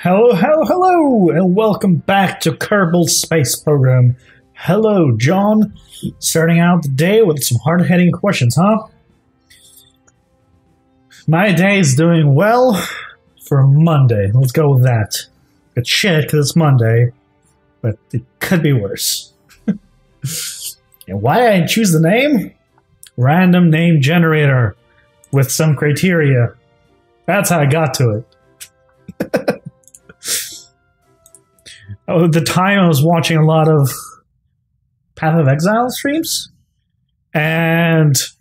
Hello, hello, hello, and welcome back to Kerbal Space Program. Hello, John. Starting out the day with some hard-hitting questions, huh? My day is doing well for Monday. Let's go with that. It's shit because it's Monday, but it could be worse. And why I choose the name? Random name generator with some criteria. That's how I got to it. At the time, I was watching a lot of Path of Exile streams, and two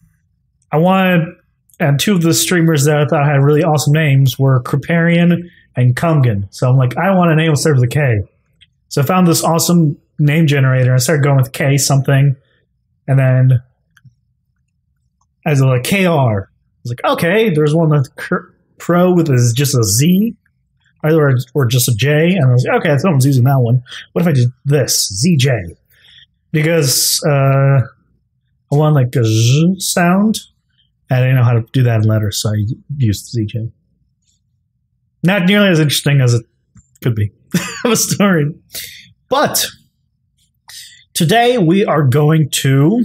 of the streamers that I thought had really awesome names were Kriparian and Kungan. So I'm like, I want a name that starts with a K. So I found this awesome name generator. I started going with K something, and then as a like KR, I was like, okay, there's one with Pro with just a Z. Or just a J, and I was like, okay, someone's using that one. What if I did this, ZJ? Because I want like a Z sound, and I didn't know how to do that in letters, so I used ZJ. Not nearly as interesting as it could be of a story. But today we are going to...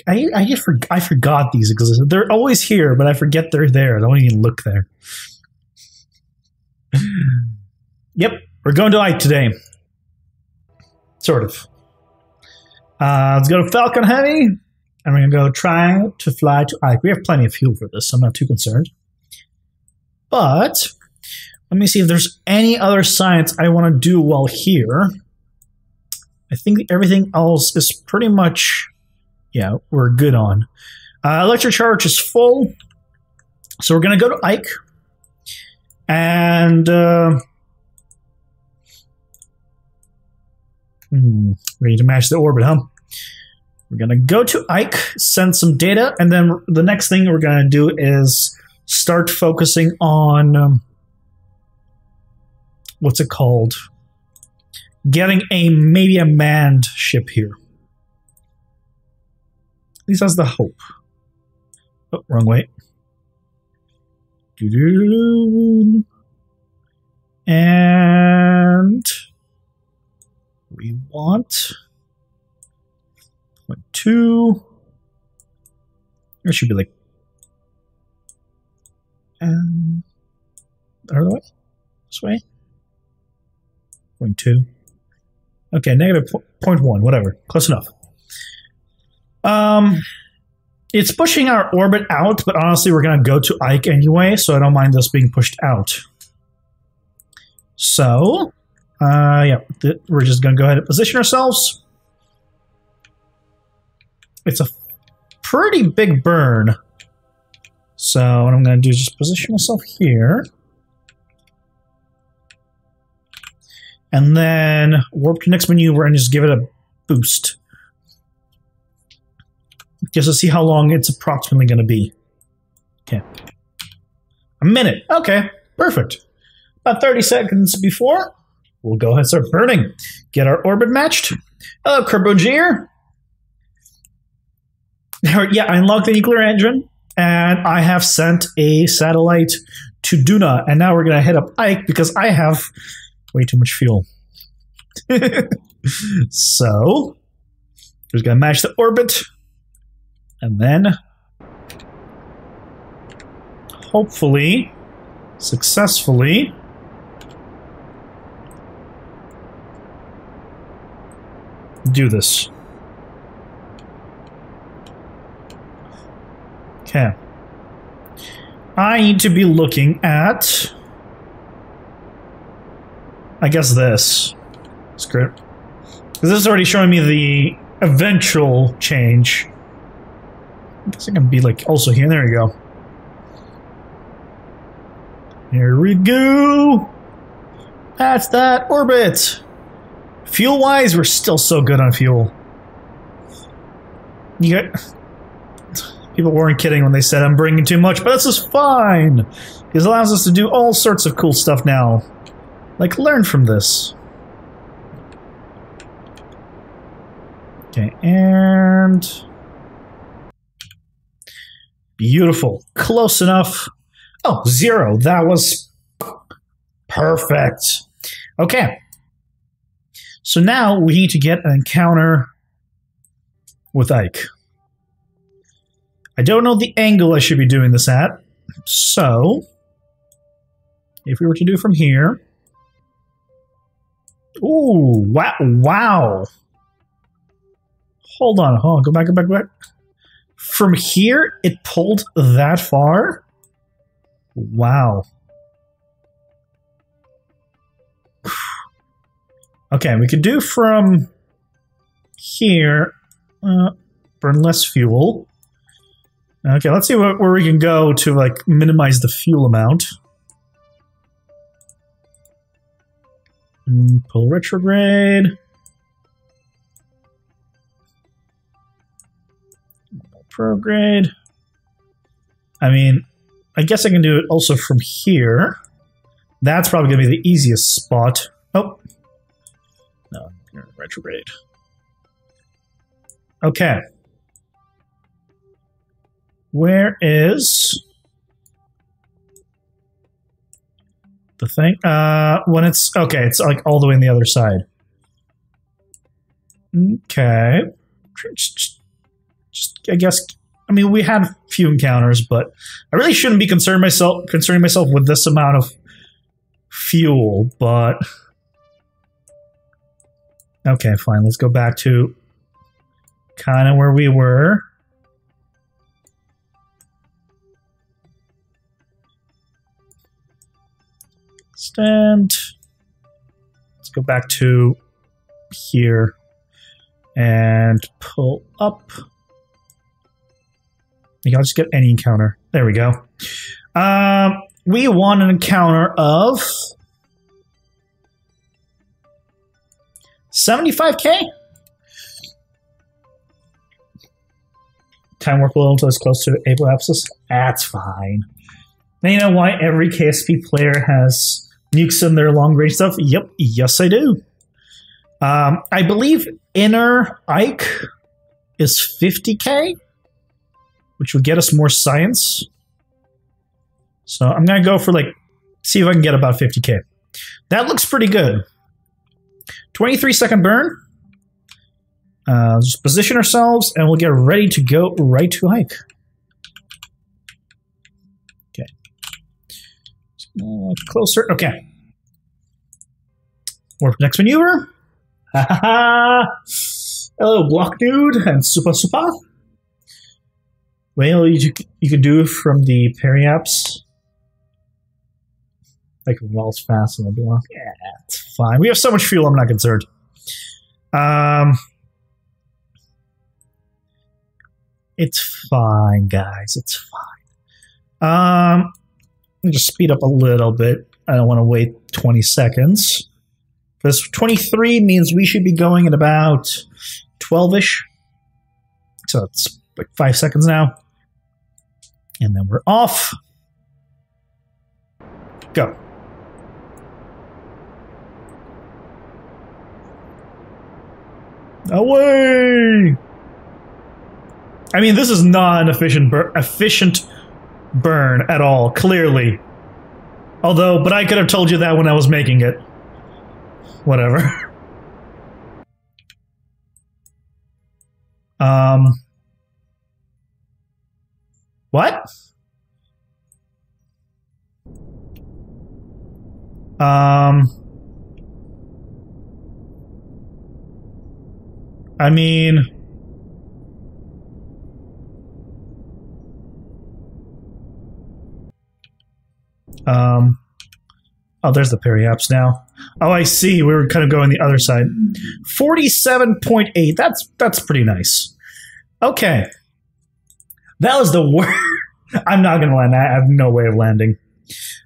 I forgot these because they're always here, but I forget they're there. I don't even look there. Yep, we're going to Ike today. Sort of. Let's go to Falcon Heavy, and we're going to go try to fly to Ike. We have plenty of fuel for this, so I'm not too concerned. But let me see if there's any other science I want to do while here. I think everything else is pretty much... yeah, we're good on. Electric charge is full. So we're going to go to Ike. And we need to match the orbit, huh? We're going to go to Ike, send some data, and then the next thing we're going to do is start focusing on... what's it called? Getting maybe a manned ship here. At least that's the hope. Oh, wrong way. And we want 0.2. It should be like the other way. This way. 0.2. Okay, negative 0.1. Whatever. Close enough. It's pushing our orbit out, but honestly, we're going to go to Ike anyway, so I don't mind this being pushed out. So, yeah, we're just going to go ahead and position ourselves. It's a pretty big burn. So, what I'm going to do is just position myself here. And then warp to next maneuver and just give it a boost. Just to see how long it's approximately going to be. Okay. A minute. Okay. Perfect. About 30 seconds before, we'll go ahead and start burning. Get our orbit matched. Hello, Kerbogier. Yeah, I unlocked the nuclear engine, and I have sent a satellite to Duna, and now we're going to hit up Ike because I have way too much fuel. So, we're going to match the orbit. And then, hopefully, successfully, do this. Okay. I need to be looking at, I guess this script. Because this is already showing me the eventual change. I guess I can be like also here. There we go. Here we go. That's that orbit. Fuel-wise, we're still so good on fuel. People weren't kidding when they said I'm bringing too much, but this is fine. It allows us to do all sorts of cool stuff now. Like, learn from this. Okay, and... beautiful. Close enough. Oh, 0. That was perfect. Okay. So now we need to get an encounter with Ike. I don't know the angle I should be doing this at. So, if we were to do from here. Ooh, wow. Wow. Hold on. Go back. From here, it pulled that far? Wow. Okay, we could do from here. Burn less fuel. Okay, let's see where we can go to like minimize the fuel amount. Pull retrograde. Prograde. I mean, I guess I can do it also from here. That's probably going to be the easiest spot. Oh. No, retrograde. Okay. Where is the thing? When it's... Okay, it's like all the way on the other side. Okay. Just I guess... I mean, we had a few encounters, but I really shouldn't be concerning myself with this amount of fuel, but... Okay, fine. Let's go back to kind of where we were. Stand. Let's go back to here and pull up. I'll just get any encounter. There we go. We want an encounter of 75k? Time work will until it's close to apoapsis. That's fine. Now you know why every KSP player has nukes in their long range stuff? Yep, yes I do. I believe inner Ike is 50k, which would get us more science. So I'm gonna go for like, see if I can get about 50k. That looks pretty good. 23-second burn. Just position ourselves and we'll get ready to go right to Ike. Okay. Closer. Okay. Warp next maneuver. Hello, block dude and super. Well, you can do from the periaps. I can waltz fast in the block. Yeah, it's fine. We have so much fuel, I'm not concerned. It's fine, guys. It's fine. Let me just speed up a little bit. I don't want to wait 20 seconds. Because 23 means we should be going at about 12-ish. So it's like 5 seconds now. And then we're off. Go. Away! I mean, this is not an efficient burn at all, clearly. Although, but I could have told you that when I was making it. Whatever. What? I mean... Oh, there's the periaps now. Oh, I see. We were kind of going the other side. 47.8. That's pretty nice. Okay. That was the worst. I'm not going to land that. I have no way of landing.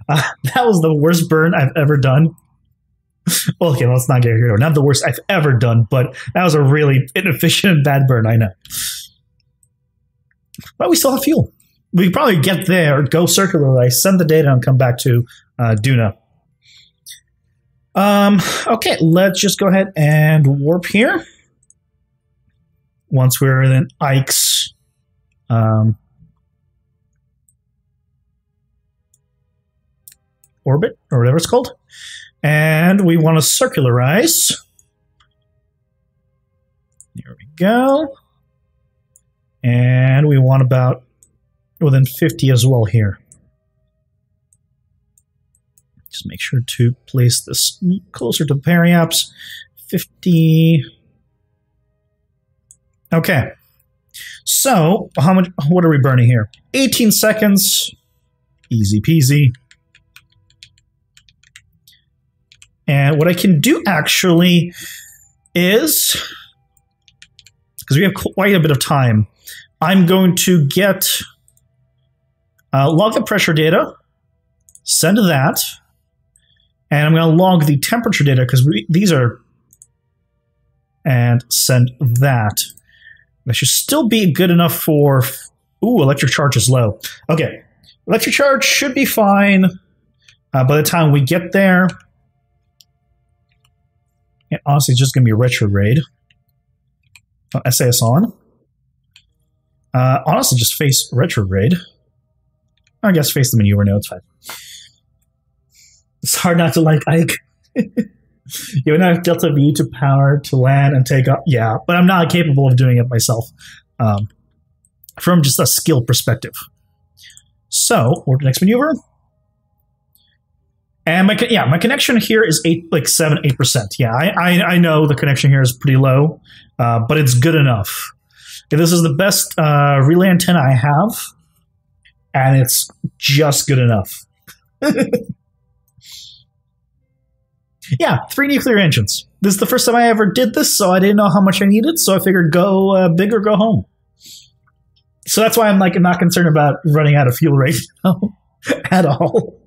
That was the worst burn I've ever done. Well, okay, let's not get here. Not the worst I've ever done, but that was a really inefficient and bad burn, I know. But we still have fuel. We could probably get there, go circular, send the data, and come back to Duna. Okay, let's just go ahead and warp here. Once we're in Ike's orbit, or whatever it's called. And we want to circularize. There we go. And we want about within 50 as well here. Just make sure to place this closer to the periaps. 50. Okay. So, what are we burning here? 18 seconds. Easy peasy. And what I can do actually is, because we have quite a bit of time, I'm going to get log the pressure data, send that, and I'm going to log the temperature data because these are, and send that. That should still be good enough for, ooh, electric charge is low. Okay, electric charge should be fine by the time we get there. And honestly, it's just going to be a retrograde. SAS on. Honestly, just face retrograde. I guess face the maneuver. No, it's fine. It's hard not to like Ike. You and I have Delta V to power to land and take off. Yeah, but I'm not capable of doing it myself from just a skill perspective. So, or the next maneuver. And my connection here is 8%. Yeah, I know the connection here is pretty low, but it's good enough. This is the best relay antenna I have, and it's just good enough. Yeah, 3 nuclear engines. This is the first time I ever did this, so I didn't know how much I needed, so I figured go big or go home. So that's why I'm not concerned about running out of fuel right now at all.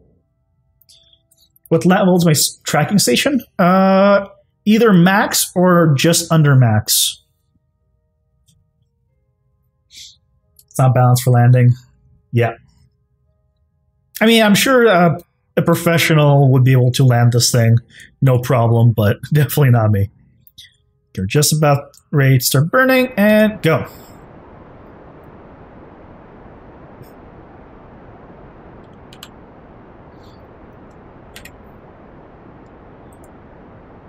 What level is my tracking station? Either max or just under max. It's not balanced for landing. Yeah. I mean, I'm sure a professional would be able to land this thing, no problem, but definitely not me. You're just about ready to start burning, and go.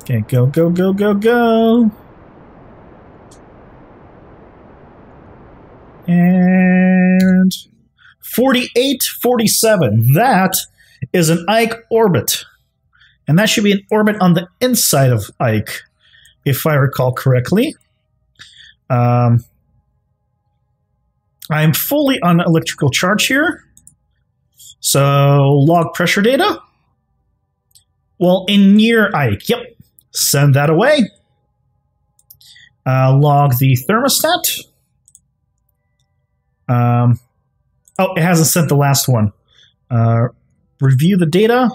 Okay, go, go, go, go, go. And 48, 47. That is an Ike orbit. And that should be an orbit on the inside of Ike, if I recall correctly. I'm fully on electrical charge here. So log pressure data. Well, in near Ike, yep. Send that away. Log the thermostat. Oh, it hasn't sent the last one. Review the data.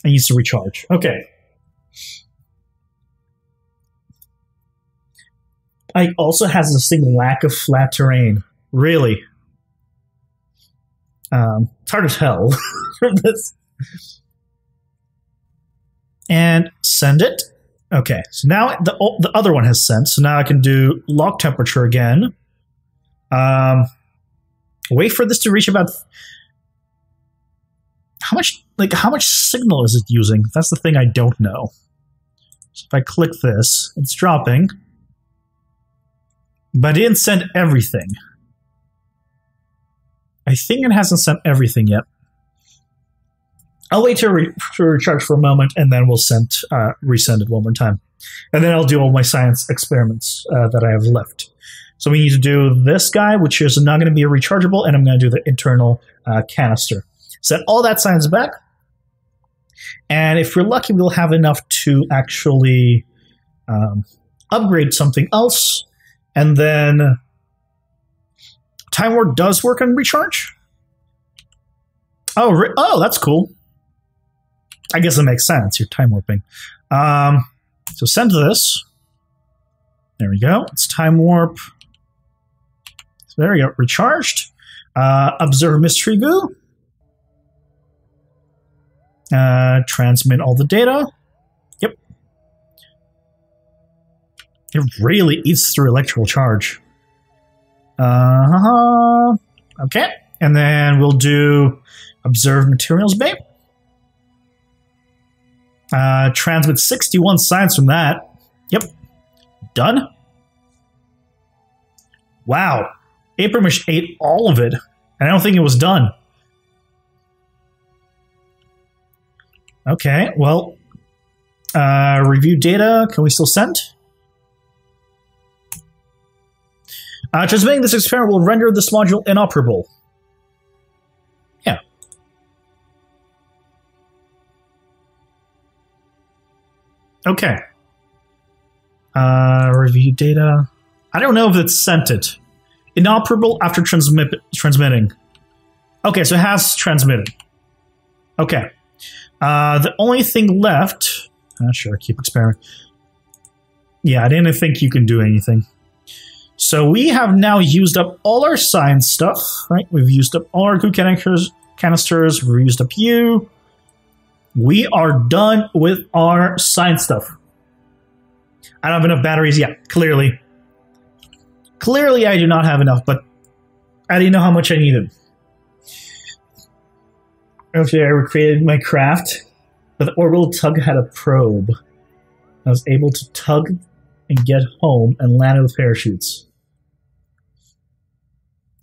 It needs to recharge. Okay. Ike also has this thing, lack of flat terrain. Really. It's hard to tell from this. And send it. Okay, so now the other one has sent. So now I can do log temperature again. Wait for this to reach about how much signal is it using? That's the thing I don't know. So if I click this, it's dropping, but it didn't send everything. I think it hasn't sent everything yet. I'll wait to recharge for a moment, and then we'll resend it one more time. And then I'll do all my science experiments that I have left. So we need to do this guy, which is not going to be a rechargeable, and I'm going to do the internal canister. Set all that science back. And if we're lucky, we'll have enough to actually upgrade something else. And then Time Warp does work on recharge. Oh, that's cool. I guess it makes sense. You're time warping. So send this. There we go. It's time warp. So there we go. Recharged. Observe mystery goo. Transmit all the data. Yep. It really eats through electrical charge. Okay. And then we'll do Observe materials bay. Transmit 61 science from that. Yep. Done. Wow. Apermish ate all of it. And I don't think it was done. Okay, well. Review data. Can we still send? Transmitting this experiment will render this module inoperable. Yeah. Okay. Review data. I don't know if it's sent it. Inoperable after transmitting. Okay, so it has transmitted. Okay. The only thing left... sure, keep experimenting. Yeah, I didn't think you can do anything. So we have now used up all our science stuff, right? We've used up all our goo canisters. We've used up you. We are done with our science stuff. I don't have enough batteries yet, clearly. Clearly I do not have enough, but I didn't know how much I needed. After I recreated my craft, but the orbital tug had a probe. I was able to tug and get home and land with parachutes.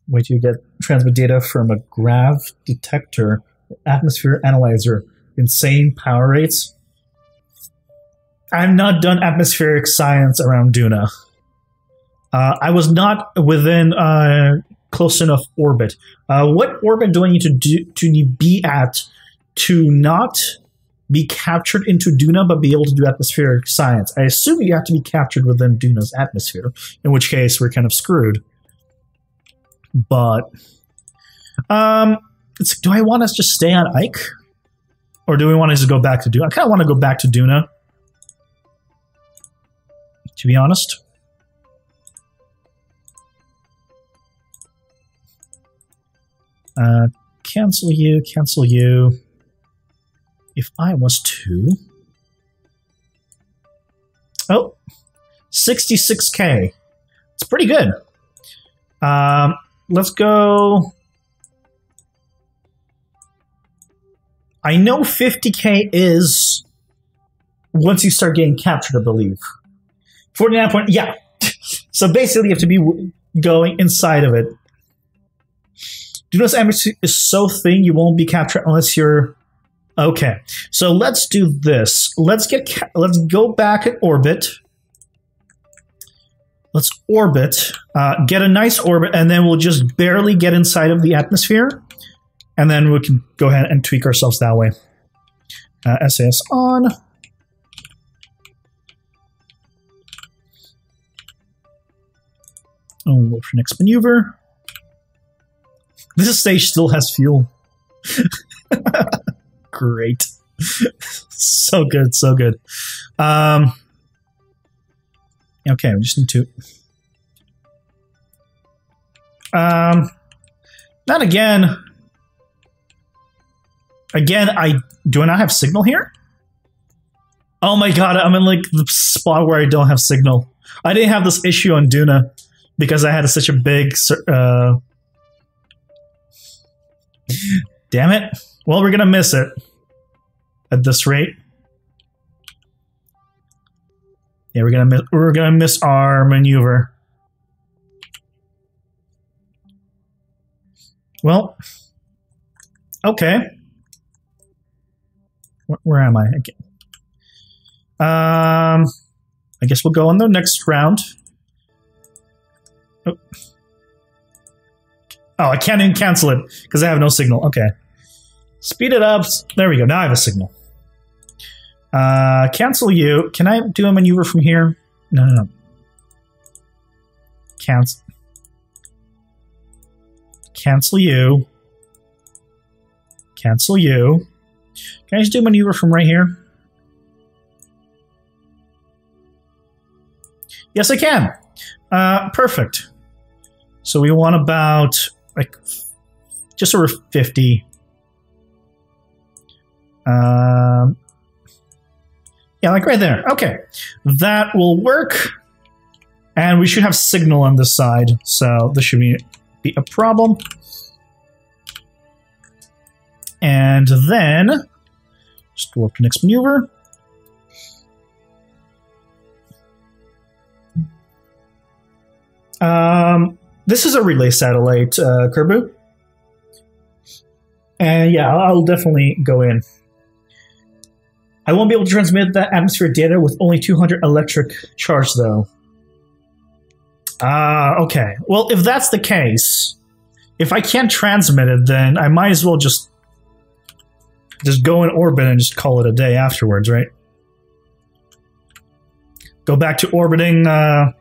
Wait till you get transmit data from a grav detector, atmosphere analyzer, insane power rates. I've not done atmospheric science around Duna. I was not within close enough orbit. What orbit do I need to be at to not be captured into Duna, but be able to do atmospheric science? I assume you have to be captured within Duna's atmosphere, in which case we're kind of screwed. But, it's, do I want us to just stay on Ike? Or do we want to just go back to Duna? I kind of want to go back to Duna, to be honest. Cancel you, cancel you. If I was to... Oh, 66K. It's pretty good. Let's go... I know 50K is once you start getting captured, I believe. 49 point... Yeah. So basically you have to be going inside of it. Duna's atmosphere is so thin you won't be captured unless you're... Okay. So let's do this. Let's go back in orbit. Let's orbit, get a nice orbit, and then we'll just barely get inside of the atmosphere. And then we can go ahead and tweak ourselves that way. SAS on. Oh, wait for next maneuver. This stage still has fuel. Great. So good, so good. Okay, we just need to... not again. Again, do I not have signal here? Oh my god, I'm in like the spot where I don't have signal. I didn't have this issue on Duna because I had such a big... Damn it. Well, we're gonna miss it at this rate. Yeah, we're gonna miss our maneuver. Well, okay. Where am I? Okay. I guess we'll go on the next round. Oh, I can't even cancel it because I have no signal. Okay. Speed it up. There we go. Now I have a signal. Cancel you. Can I do a maneuver from here? No. Cancel. Cancel you. Cancel you. Can I just do a maneuver from right here? Yes, I can. Perfect. So we want about, like, just over 50. Yeah, like right there. Okay. That will work. And we should have signal on this side, so this should be a problem. and then just warp to next maneuver. This is a relay satellite, Kerbal. And yeah, I'll definitely go in. I won't be able to transmit that atmospheric data with only 200 electric charge, though. Okay. Well, if that's the case, if I can't transmit it, then I might as well just go in orbit and just call it a day afterwards, right? Go back to orbiting. I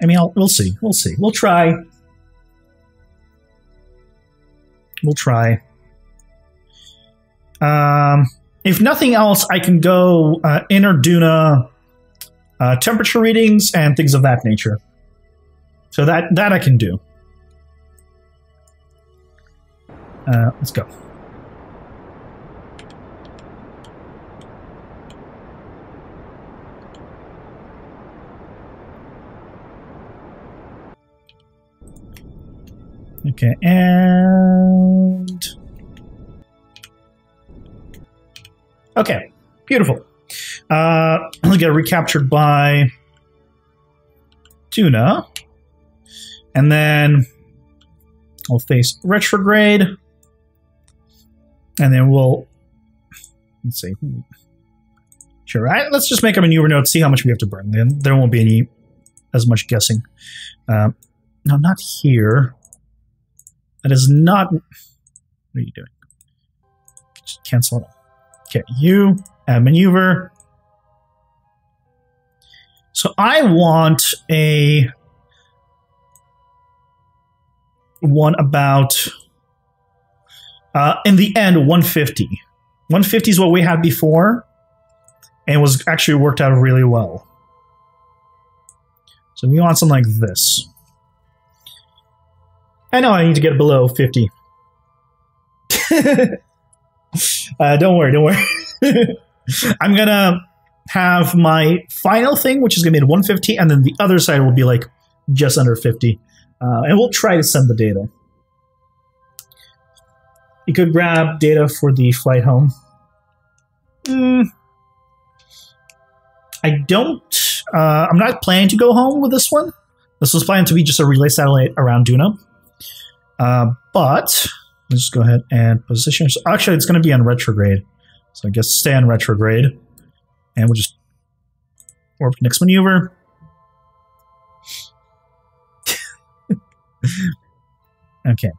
mean, we'll see. We'll see. We'll try. We'll try. If nothing else, I can go inner Duna temperature readings and things of that nature. So that I can do. Let's go. Okay, and... Okay, beautiful. We'll get recaptured by Tuna. And then we'll face retrograde. And then we'll... Let's see. Sure, let's just make a maneuver note, see how much we have to burn. Then there won't be as much guessing. No, not here. That is not... What are you doing? Just cancel it all. Okay, you, add maneuver. So I want a... one about... in the end, 150. 150 is what we had before, and it was actually worked out really well. So we want something like this. I know I need to get below 50. Don't worry, don't worry. I'm gonna have my final thing, which is gonna be at 150, and then the other side will be like just under 50. And we'll try to send the data. You could grab data for the flight home. I don't... I'm not planning to go home with this one. This was planned to be just a relay satellite around Duna. But let's just go ahead and position. So actually, it's going to be on retrograde. So I guess stay on retrograde. And we'll just warp next maneuver. Okay.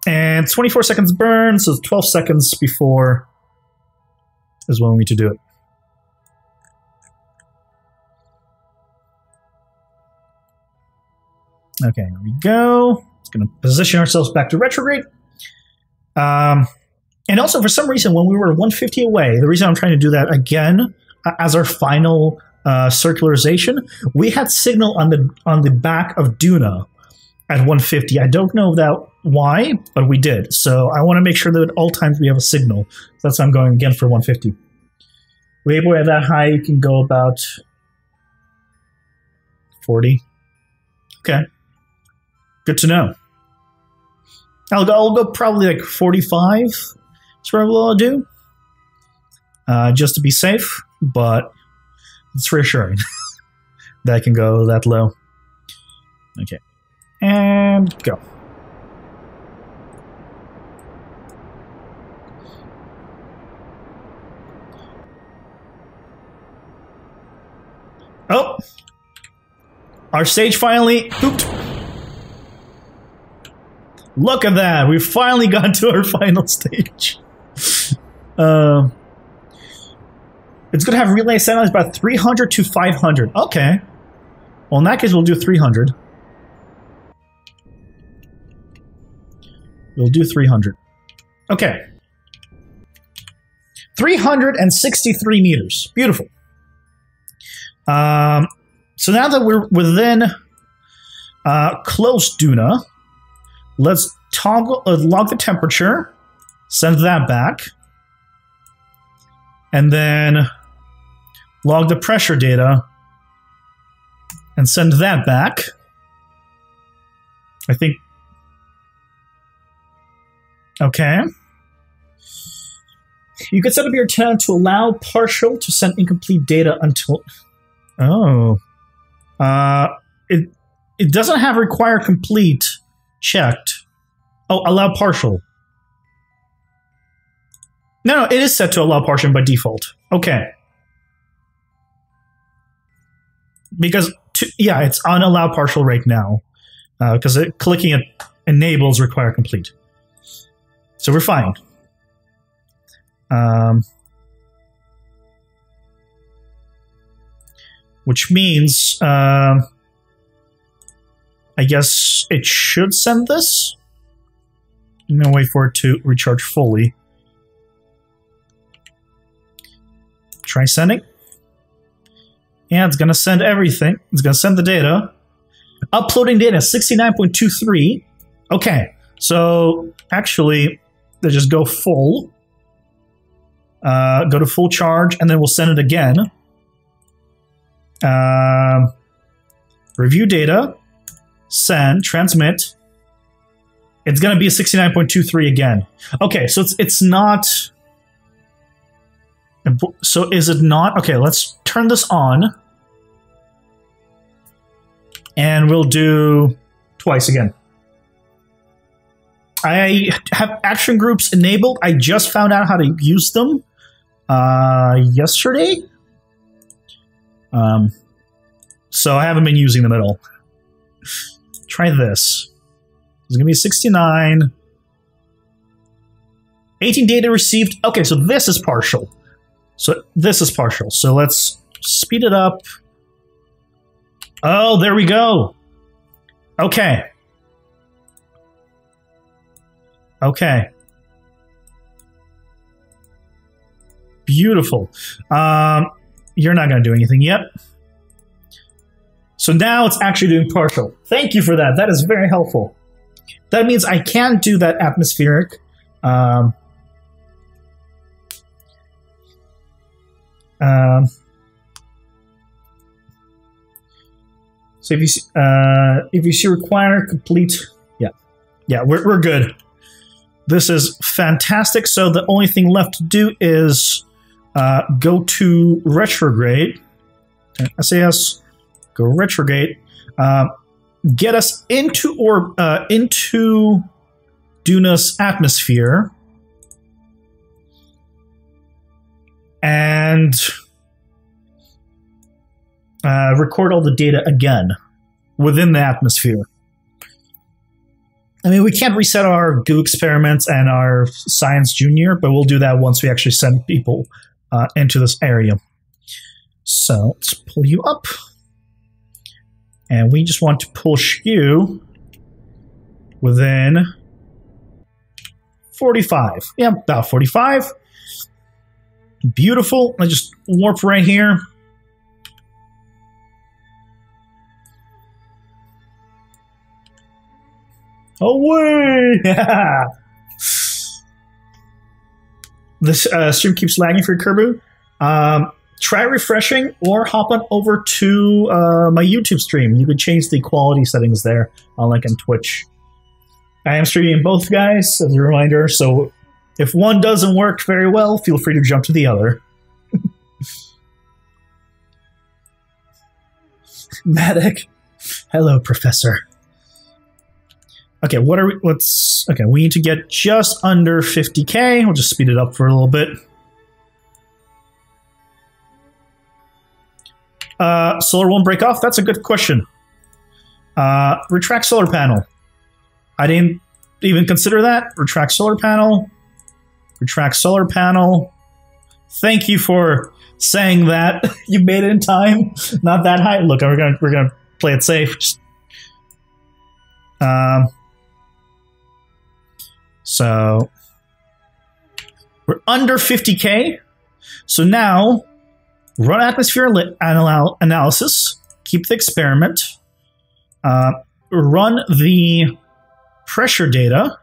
And 24 seconds burn, so 12 seconds before is when we need to do it. Okay, here we go. It's going to position ourselves back to retrograde. And also, for some reason, when we were 150 away, the reason I'm trying to do that again as our final circularization, we had signal on the back of Duna at 150. I don't know why, but we did. So I want to make sure that at all times we have a signal. So that's why I'm going again for 150. Way at that high, you can go about 40. Okay. Good to know. I'll go probably like 45. That's what I'll do. Just to be safe, but it's reassuring that I can go that low. Okay. And go. Oh! Our stage finally pooped. Look at that! We've finally got to our final stage. It's going to have relay satellites about 300 to 500. Okay. Well, in that case, we'll do 300. We'll do 300. Okay. 363 meters. Beautiful. So now that we're within close Duna, let's log the temperature, send that back, and then log the pressure data and send that back. I think Okay. You can set up your tenant to allow partial to send incomplete data until... Oh. It doesn't have require complete checked. Oh, allow partial. No, it is set to allow partial by default. Okay. Because, yeah, it's on allow partial right now. Because clicking it enables require complete. So we're fine. Which means, I guess it should send this. I'm going to wait for it to recharge fully. Try sending. Yeah, it's going to send everything. It's going to send the data. Uploading data, 69.23. Okay, so actually, they just go full. Go to full charge, and then we'll send it again. Review data. Send, transmit. It's going to be a 69.23 again. Okay, so it's not... So is it not? Okay, let's turn this on. And we'll do twice again. I have action groups enabled. I just found out how to use them yesterday. So I haven't been using them at all. Try this. It's going to be 69. 18 data received. Okay, so this is partial. So this is partial. So let's speed it up. Oh, there we go. Okay. Okay. Beautiful. You're not going to do anything yet. So now it's actually doing partial. Thank you for that. That is very helpful. That means I can do that atmospheric. So if you see require complete, yeah, we're good. This is fantastic. So the only thing left to do is go to retrograde. SAS, go retrograde. Get us into Duna's atmosphere, and record all the data again within the atmosphere. I mean, we can't reset our goo experiments and our science junior, but we'll do that once we actually send people into this area. So let's pull you up. And we just want to push you within 45. Yeah, about 45. Beautiful. I just warp right here. Away! Yeah. This stream keeps lagging for Kerbal. Try refreshing or hop on over to my YouTube stream. You could change the quality settings there, unlike on Twitch. I am streaming both, guys, as a reminder, so if one doesn't work very well, feel free to jump to the other. Medic. Hello, Professor. Okay, okay, we need to get just under 50k. We'll just speed it up for a little bit. Solar won't break off? That's a good question. Retract solar panel. I didn't even consider that. Retract solar panel. Retract solar panel. Thank you for saying that. You made it in time. Not that high. Look, we're gonna play it safe. Just, so we're under 50k. So now run atmosphere analysis, keep the experiment, run the pressure data,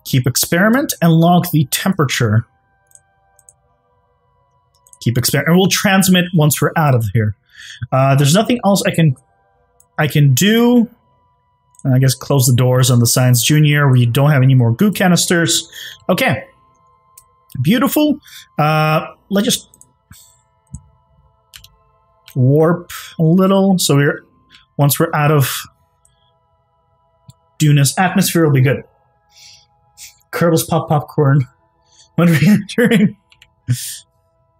keep experiment, and log the temperature. Keep experiment, and we'll transmit once we're out of here. There's nothing else I can do I guess close the doors on the Science Junior. We don't have any more goo canisters. Okay. Beautiful. Let's just warp a little. So once we're out of Duna's atmosphere, will be good. Kerbal's pop popcorn. When re-entering.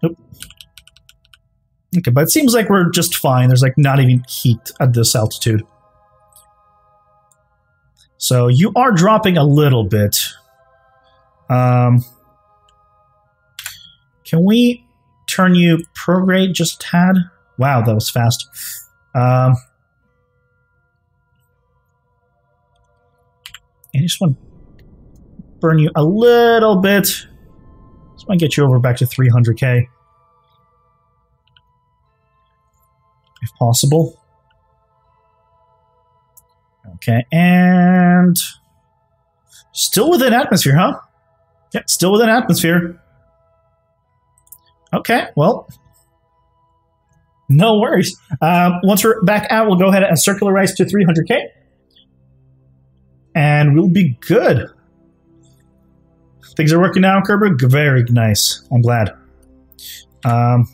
Nope. Okay, but it seems like we're just fine. There's like not even heat at this altitude. So you are dropping a little bit. Can we turn you prograde just a tad? Wow, that was fast. I just want to burn you a little bit. Just want to get you over back to 300k. If possible. Okay, and still within atmosphere, huh? Yeah, still within atmosphere. Okay, well, no worries. Once we're back out, we'll go ahead and circularize to 300k. And we'll be good. Things are working out, Kerbal. Very nice. I'm glad. I'll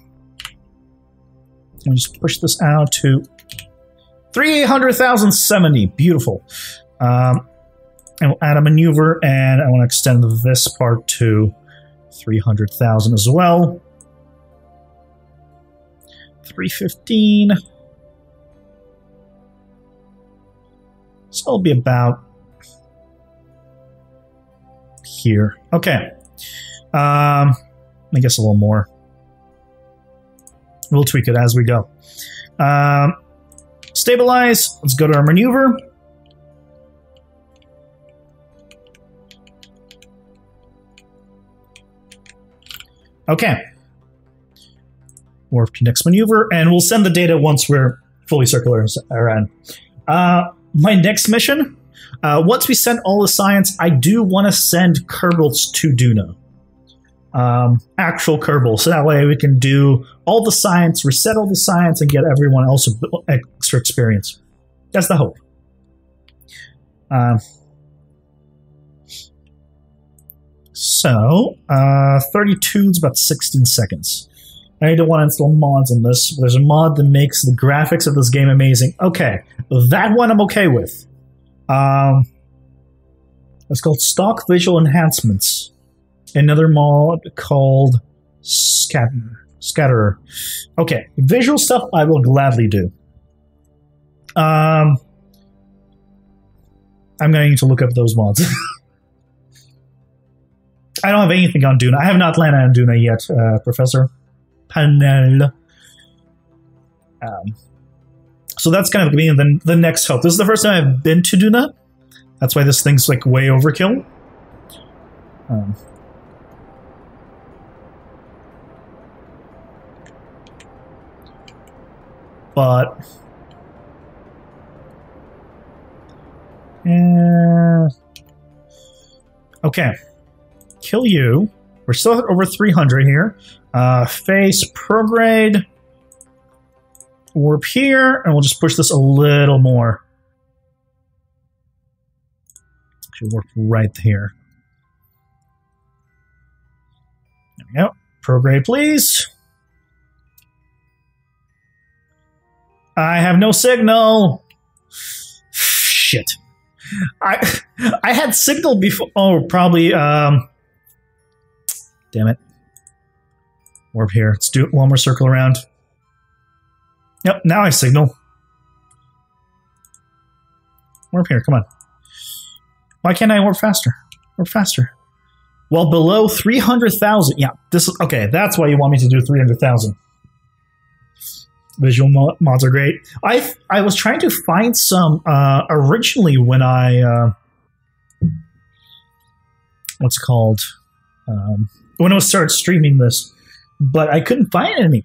just push this out to 300,070. Beautiful. And we'll add a maneuver, and I want to extend this part to 300,000 as well. 315. So it'll be about here. Okay. I guess a little more. We'll tweak it as we go. Stabilize. Let's go to our maneuver. Okay. Warp to next maneuver, and we'll send the data once we're fully circular around. My next mission, once we send all the science, I do want to send Kerbals to Duna. Actual Kerbal, so that way we can do all the science, reset all the science, and get everyone else extra experience. That's the hope. So, 32 is about 16 seconds. I don't want to install mods on this. There's a mod that makes the graphics of this game amazing. Okay, that one I'm okay with. It's called Stock Visual Enhancements. Another mod called Scatterer. Okay, visual stuff I will gladly do. I'm going to need to look up those mods. I don't have anything on Duna. I have not landed on Duna yet, Professor Panel. So that's kind of being the next hope. This is the first time I've been to Duna. That's why this thing's like way overkill. But okay, kill you. We're still at over 300 here. Face prograde. Warp here, and we'll just push this a little more. Actually, warp right here. There we go. Prograde, please. I have no signal. Shit. I had signal before. Oh, probably. Damn it. Warp here. Let's do one more circle around. Yep, now I signal. Warp here, come on. Why can't I warp faster? Warp faster. Well, below 300,000. Yeah, this is okay. That's why you want me to do 300,000. Visual mods are great. I was trying to find some originally when I what's it called when I started streaming this, but I couldn't find any.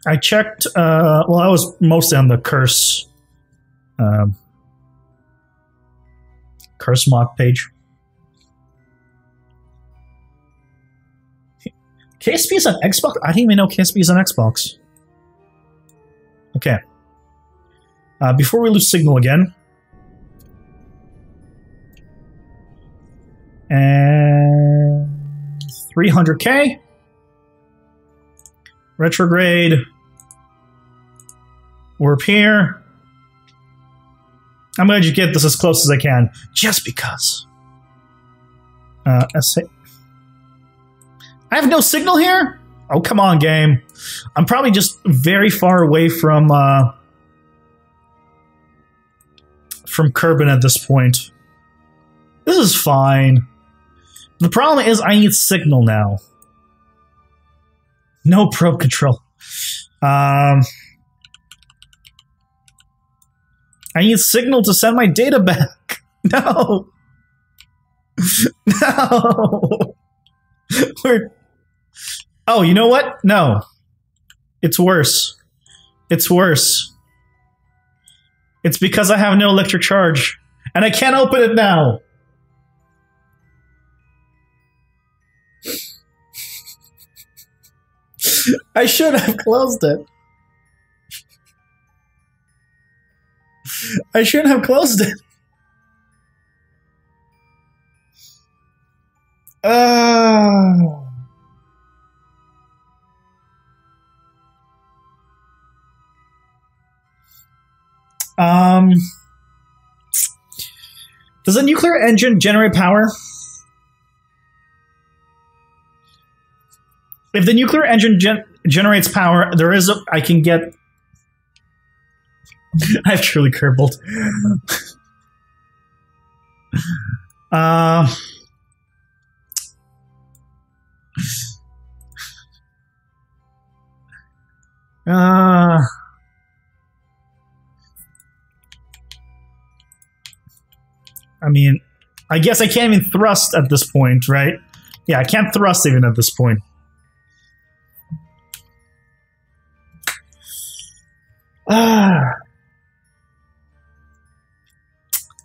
I checked. Well, I was mostly on the curse mod page. KSP is on Xbox. I didn't even know KSP is on Xbox. Okay. Before we lose signal again, And 300k. Retrograde. Warp here. I'm going to get this as close as I can, just because. I have no signal here? Oh, come on, game. I'm probably just very far away from Kerbal at this point. This is fine. The problem is I need signal now. No probe control. I need signal to send my data back. No. No. Oh, you know what? No. It's worse. It's worse. It's because I have no electric charge. And I can't open it now. I should have closed it. I shouldn't have closed it. Does a nuclear engine generate power? If the nuclear engine generates power, there is I can get. I've truly Kerbaled. I mean, I guess I can't even thrust at this point, right? Yeah, I can't thrust even at this point.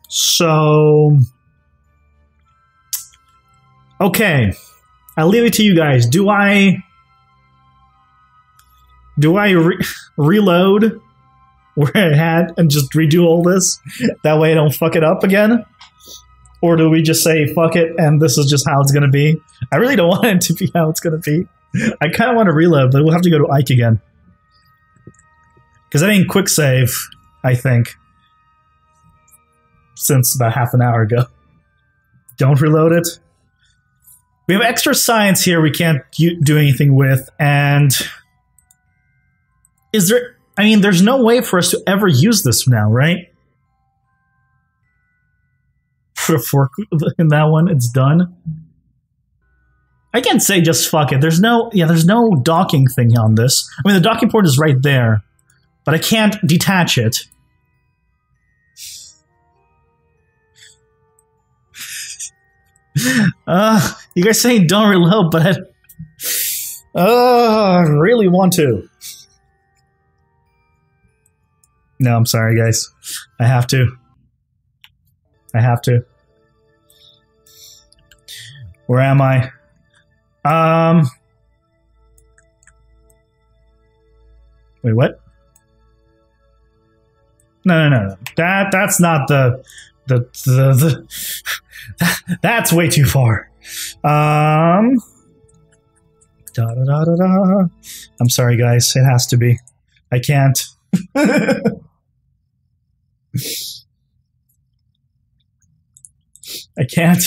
So, okay, I'll leave it to you guys. Do I reload where I had and just redo all this? That way I don't fuck it up again? Or do we just say fuck it and this is just how it's gonna be? I really don't want it to be how it's gonna be. I kind of want to reload, but we'll have to go to Ike again. Because I didn't quick save, I think, since about half an hour ago. Don't reload it. We have extra science here we can't do anything with, and is there... I mean, there's no way for us to ever use this now, right? For in that one, it's done. I can't say just fuck it. There's no docking thing on this. I mean, the docking port is right there, but I can't detach it. You guys saying don't reload, but I really want to. No, I'm sorry, guys. I have to. I have to. Where am I? Wait, what? No. That's not the that's way too far. I'm sorry, guys. It has to be. I can't. I can't.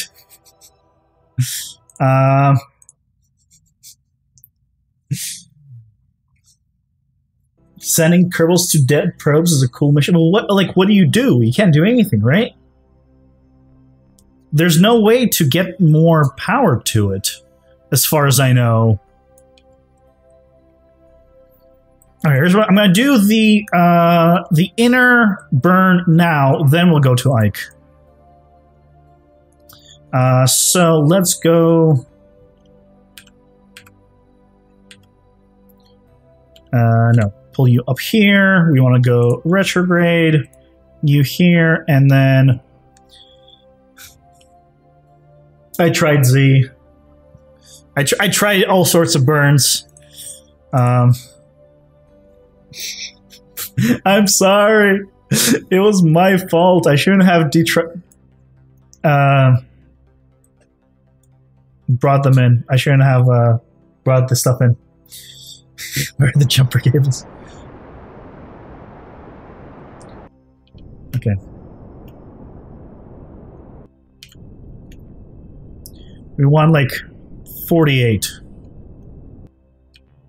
Sending Kerbals to dead probes is a cool mission. Well, what do? You can't do anything, right? There's no way to get more power to it, as far as I know. All right, here's what I'm going to do: the inner burn now. Then we'll go to Ike. So let's go. No, pull you up here. We want to go retrograde. You here, and then I tried Z. I tried all sorts of burns. I'm sorry. It was my fault. I shouldn't have brought them in. I shouldn't have brought this stuff in. Where are the jumper cables? Okay. We want like 48.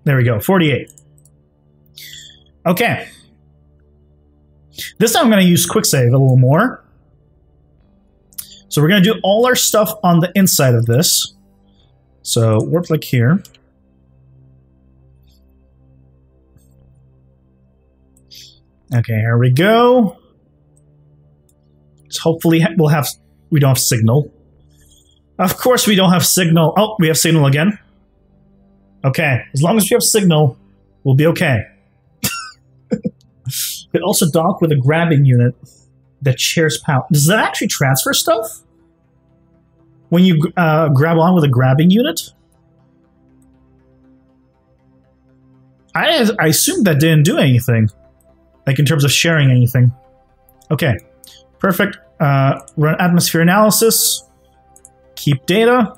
There we go, 48. Okay. This time I'm going to use quick save a little more. So we're going to do all our stuff on the inside of this. So warp like here. Okay, here we go. So hopefully we don't have signal. Of course we don't have signal. Oh, we have signal again. Okay, as long as we have signal, we'll be okay. It also dock with a grabbing unit that shares power. Does that actually transfer stuff? When you grab on with a grabbing unit? I assumed that didn't do anything. Like in terms of sharing anything. Okay, perfect. Run atmosphere analysis. Keep data.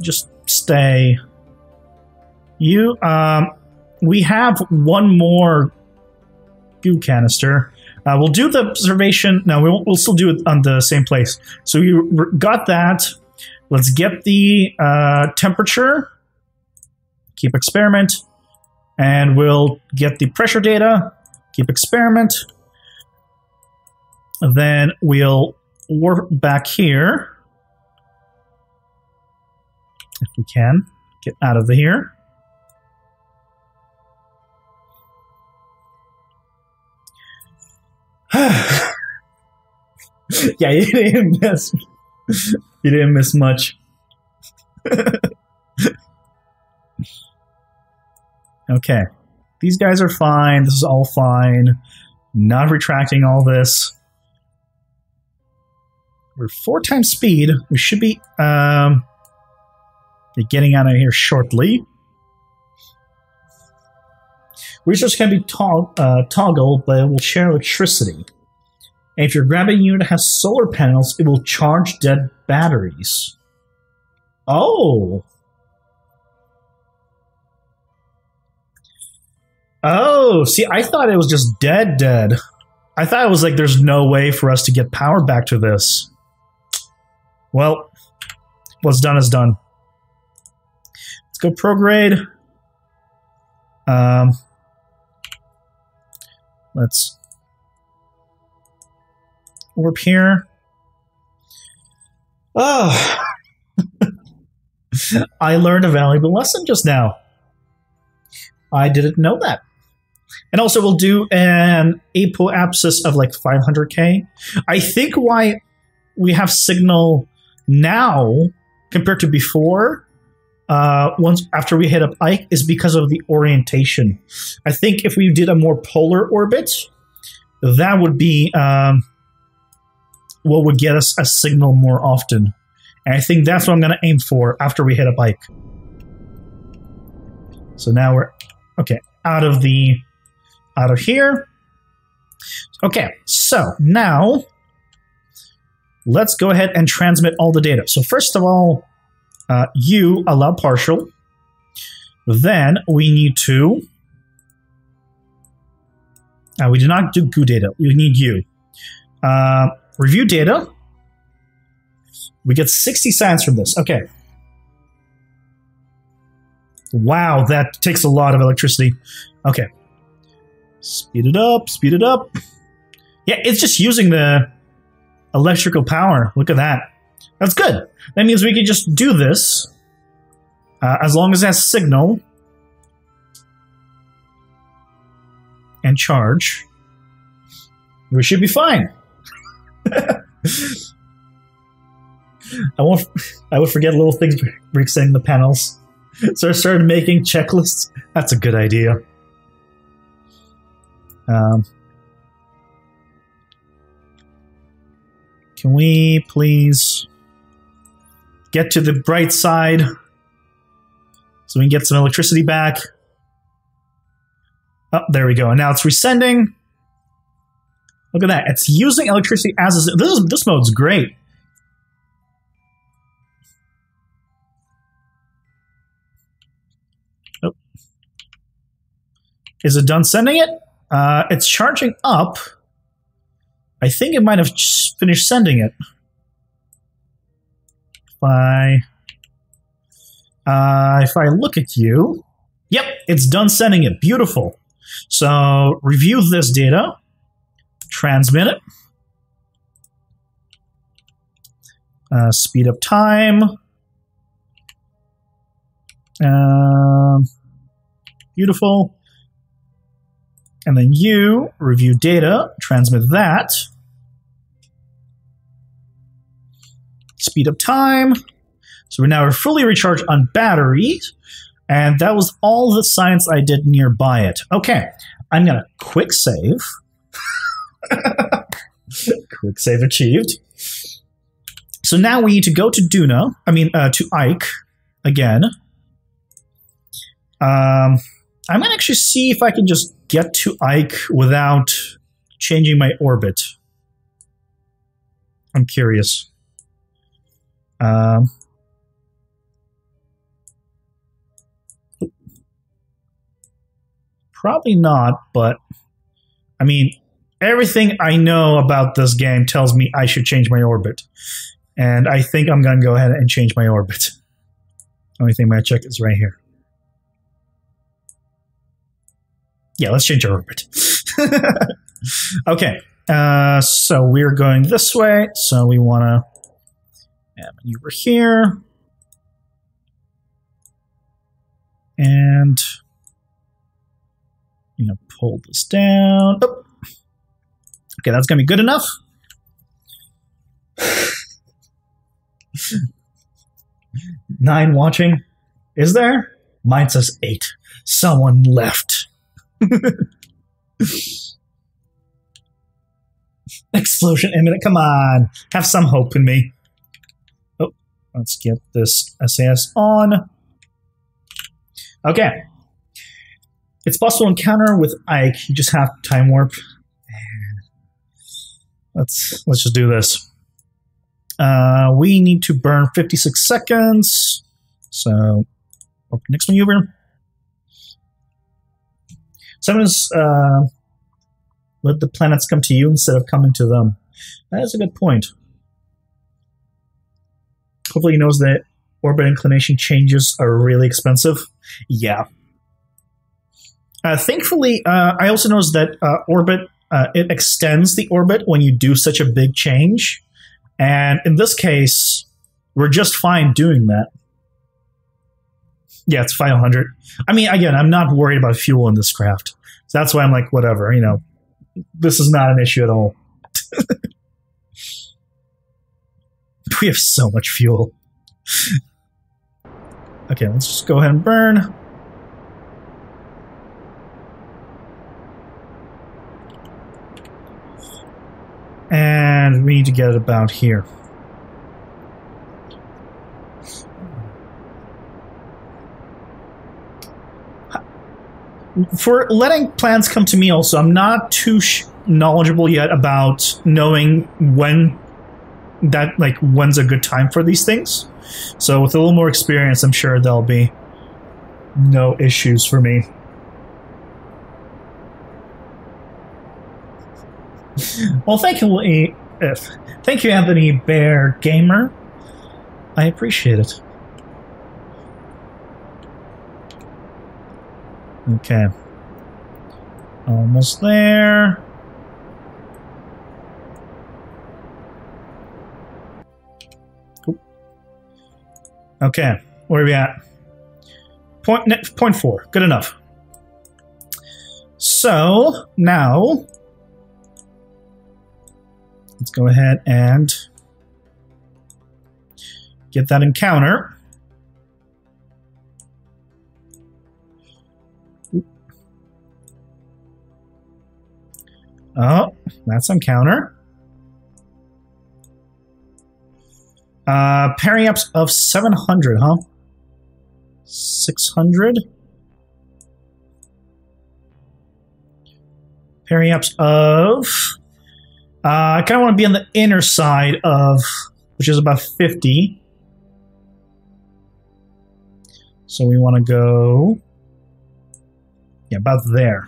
Just stay. You, we have one more goo canister. We'll do the observation. No, we'll still do it on the same place. So you got that. Let's get the temperature. Keep experiment. And we'll get the pressure data. Keep experiment. And then we'll warp back here. If we can. Get out of here. Yeah, you didn't miss. You didn't miss much. Okay, these guys are fine. This is all fine. Not retracting all this. We're 4 times speed. We should be getting out of here shortly. Research can be toggled, but it will share electricity. And if your grabbing unit has solar panels, it will charge dead batteries. Oh! Oh, see, I thought it was just dead. I thought it was like there's no way for us to get power back to this. Well, what's done is done. Let's go prograde. Let's warp here. Oh, I learned a valuable lesson just now. I didn't know that. And also we'll do an apoapsis of like 500k. I think why we have signal now compared to before, once after we hit up Ike, is because of the orientation. I think if we did a more polar orbit, that would be what would get us a signal more often. And I think that's what I'm going to aim for after we hit up Ike. So now we're okay out of here. Okay, so now let's go ahead and transmit all the data. So first of all, you allow partial. Then we need to. We did not do goo data. We need you. Review data. We get 60 science from this. Okay. Wow, that takes a lot of electricity. Okay. Speed it up, speed it up. Yeah, it's just using the electrical power. Look at that. That's good. That means we can just do this as long as it has signal and charge. We should be fine. I would forget little things for extending the panels. So I started making checklists. That's a good idea. Can we please get to the bright side so we can get some electricity back? Oh, there we go. And now it's resending. Look at that. It's using electricity as is. This mode's great. Is it done sending it? It's charging up. I think it might have finished sending it. If I look at you, yep, it's done sending it. Beautiful. So review this data, transmit it, speed up time. Beautiful. And then you review data, transmit that, speed up time. So we're now fully recharged on batteries, and that was all the science I did nearby it. Okay, I'm gonna quick save. Quick save achieved. So now we need to go to to Ike again. I'm gonna actually see if I can just get to Ike without changing my orbit. I'm curious. Probably not, but I mean, everything I know about this game tells me I should change my orbit. And I think I'm going to go ahead and change my orbit. Only thing I'm going to check is right here. Yeah, let's change our orbit. Okay, so we're going this way, so we want to maneuver here. And pull this down. Oh. Okay, that's going to be good enough. 9 watching. Is there? Mine says 8. Someone left. Explosion imminent. Come on. Have some hope in me. Oh, let's get this SAS on. Okay. It's possible to encounter with Ike. You just have time warp. Let's just do this. We need to burn 56 seconds. So, next maneuver. Sometimes let the planets come to you instead of coming to them. That is a good point. Hopefully he knows that orbit inclination changes are really expensive. Yeah. Thankfully, I also noticed that orbit, it extends the orbit when you do such a big change. And in this case, we're just fine doing that. Yeah, it's 500. I mean, again, I'm not worried about fuel in this craft. So that's why I'm like, whatever, this is not an issue at all. We have so much fuel. Okay, let's just go ahead and burn. And we need to get it about here. For letting plans come to me also, I'm not too knowledgeable yet about knowing when's a good time for these things. So with a little more experience, I'm sure there'll be no issues for me. Well, thank you, Anthony Bear Gamer. I appreciate it. Okay. Almost there. Oop. Okay, where are we at? Point 4. Good enough. So, now let's go ahead and get that encounter. Oh, that's encounter. Pairing ups of 700, huh? 600. Pairing ups of... I kind of want to be on the inner side of, which is about 50. So we want to go, yeah, about there.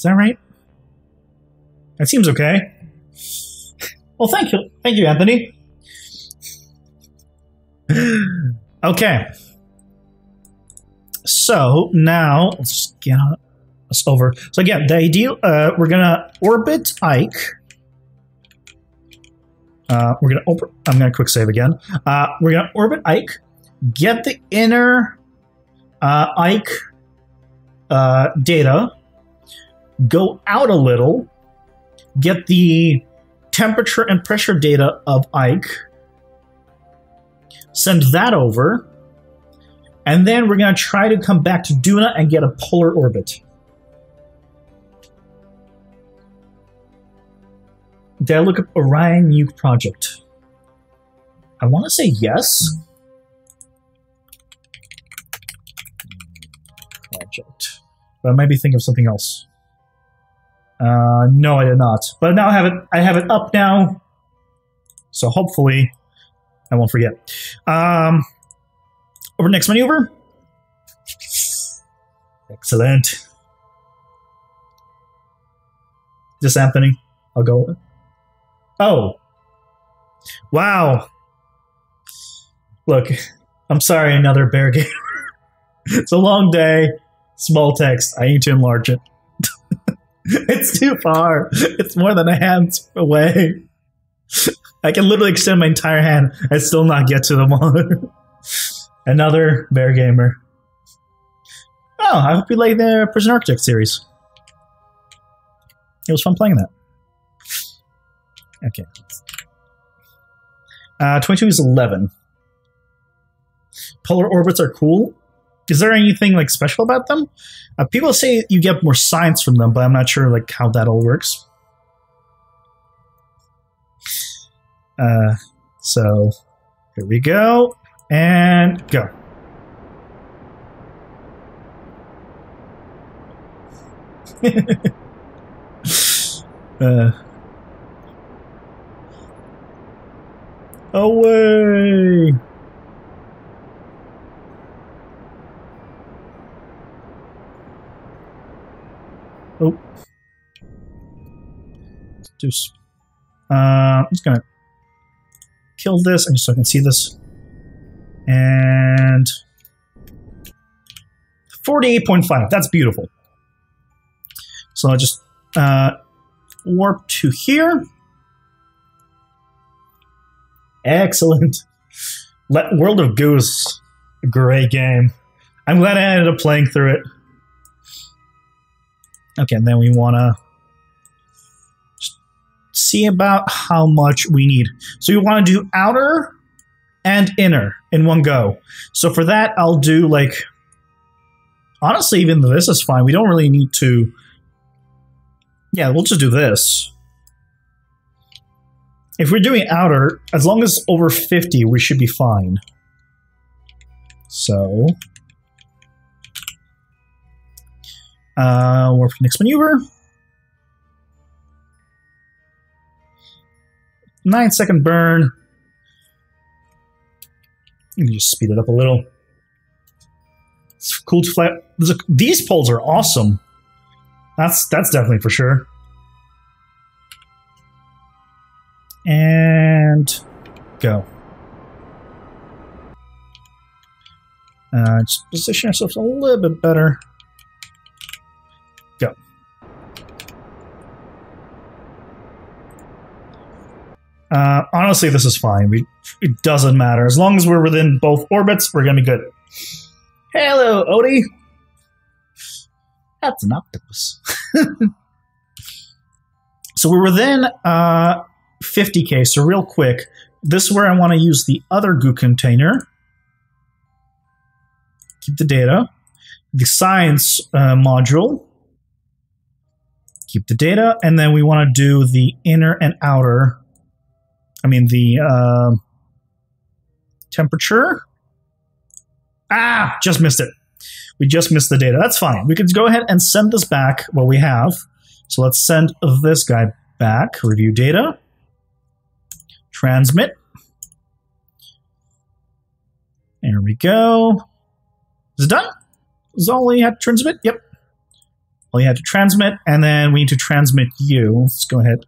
Is that right? That seems okay. Well, thank you. Thank you, Anthony. Okay. So now let's get us over. So again, the idea, we're gonna orbit Ike. I'm gonna quick save again. We're gonna orbit Ike, get the inner Ike data, go out a little, get the temperature and pressure data of Ike, send that over, and then we're going to try to come back to Duna and get a polar orbit. Did I look up Orion Nuke Project? I want to say yes. Project. But I might be thinking of something else. No, I did not. But now I have it up now. So hopefully I won't forget. Over next maneuver. Excellent. This Anthony. I'll go. Oh. Wow. Look, I'm sorry, another bear game. It's a long day. Small text. I need to enlarge it. It's too far. It's more than a hand away. I can literally extend my entire hand and still not get to the monitor. Another bear gamer. Oh, I hope you like the Prison Architect series. It was fun playing that. Okay. 22 is 11. Polar orbits are cool. Is there anything like special about them? People say you get more science from them, but I'm not sure like how that all works. So here we go and go. Away. Oh. I'm just gonna kill this and just so I can see this. And 48.5. That's beautiful. So I'll just warp to here. Excellent. World of Goose. A great game. I'm glad I ended up playing through it. Okay, and then we want to see about how much we need. So you want to do outer and inner in one go. So for that, I'll do like... Honestly, even this is fine. We don't really need to... Yeah, we'll just do this. If we're doing outer, as long as over 50, we should be fine. So... work for next maneuver. 9-second burn. You can just speed it up a little. It's cool to fly. These poles are awesome. That's definitely for sure. And go. Just position ourselves a little bit better. Go. Honestly, this is fine. It doesn't matter. As long as we're within both orbits, we're going to be good. Hello, Odie. That's an octopus. So we're within 50k. So real quick, this is where I want to use the other goo container. Keep the data. The science module. Keep the data. And then we want to do the inner and outer. I mean, the temperature. Ah, just missed it. We just missed the data. That's fine. We can go ahead and send this back, what we have. So let's send this guy back. Review data. Transmit. There we go. Is it done? Is all we had to transmit? Yep. Well, you have to transmit, and then we need to transmit you. Let's go ahead,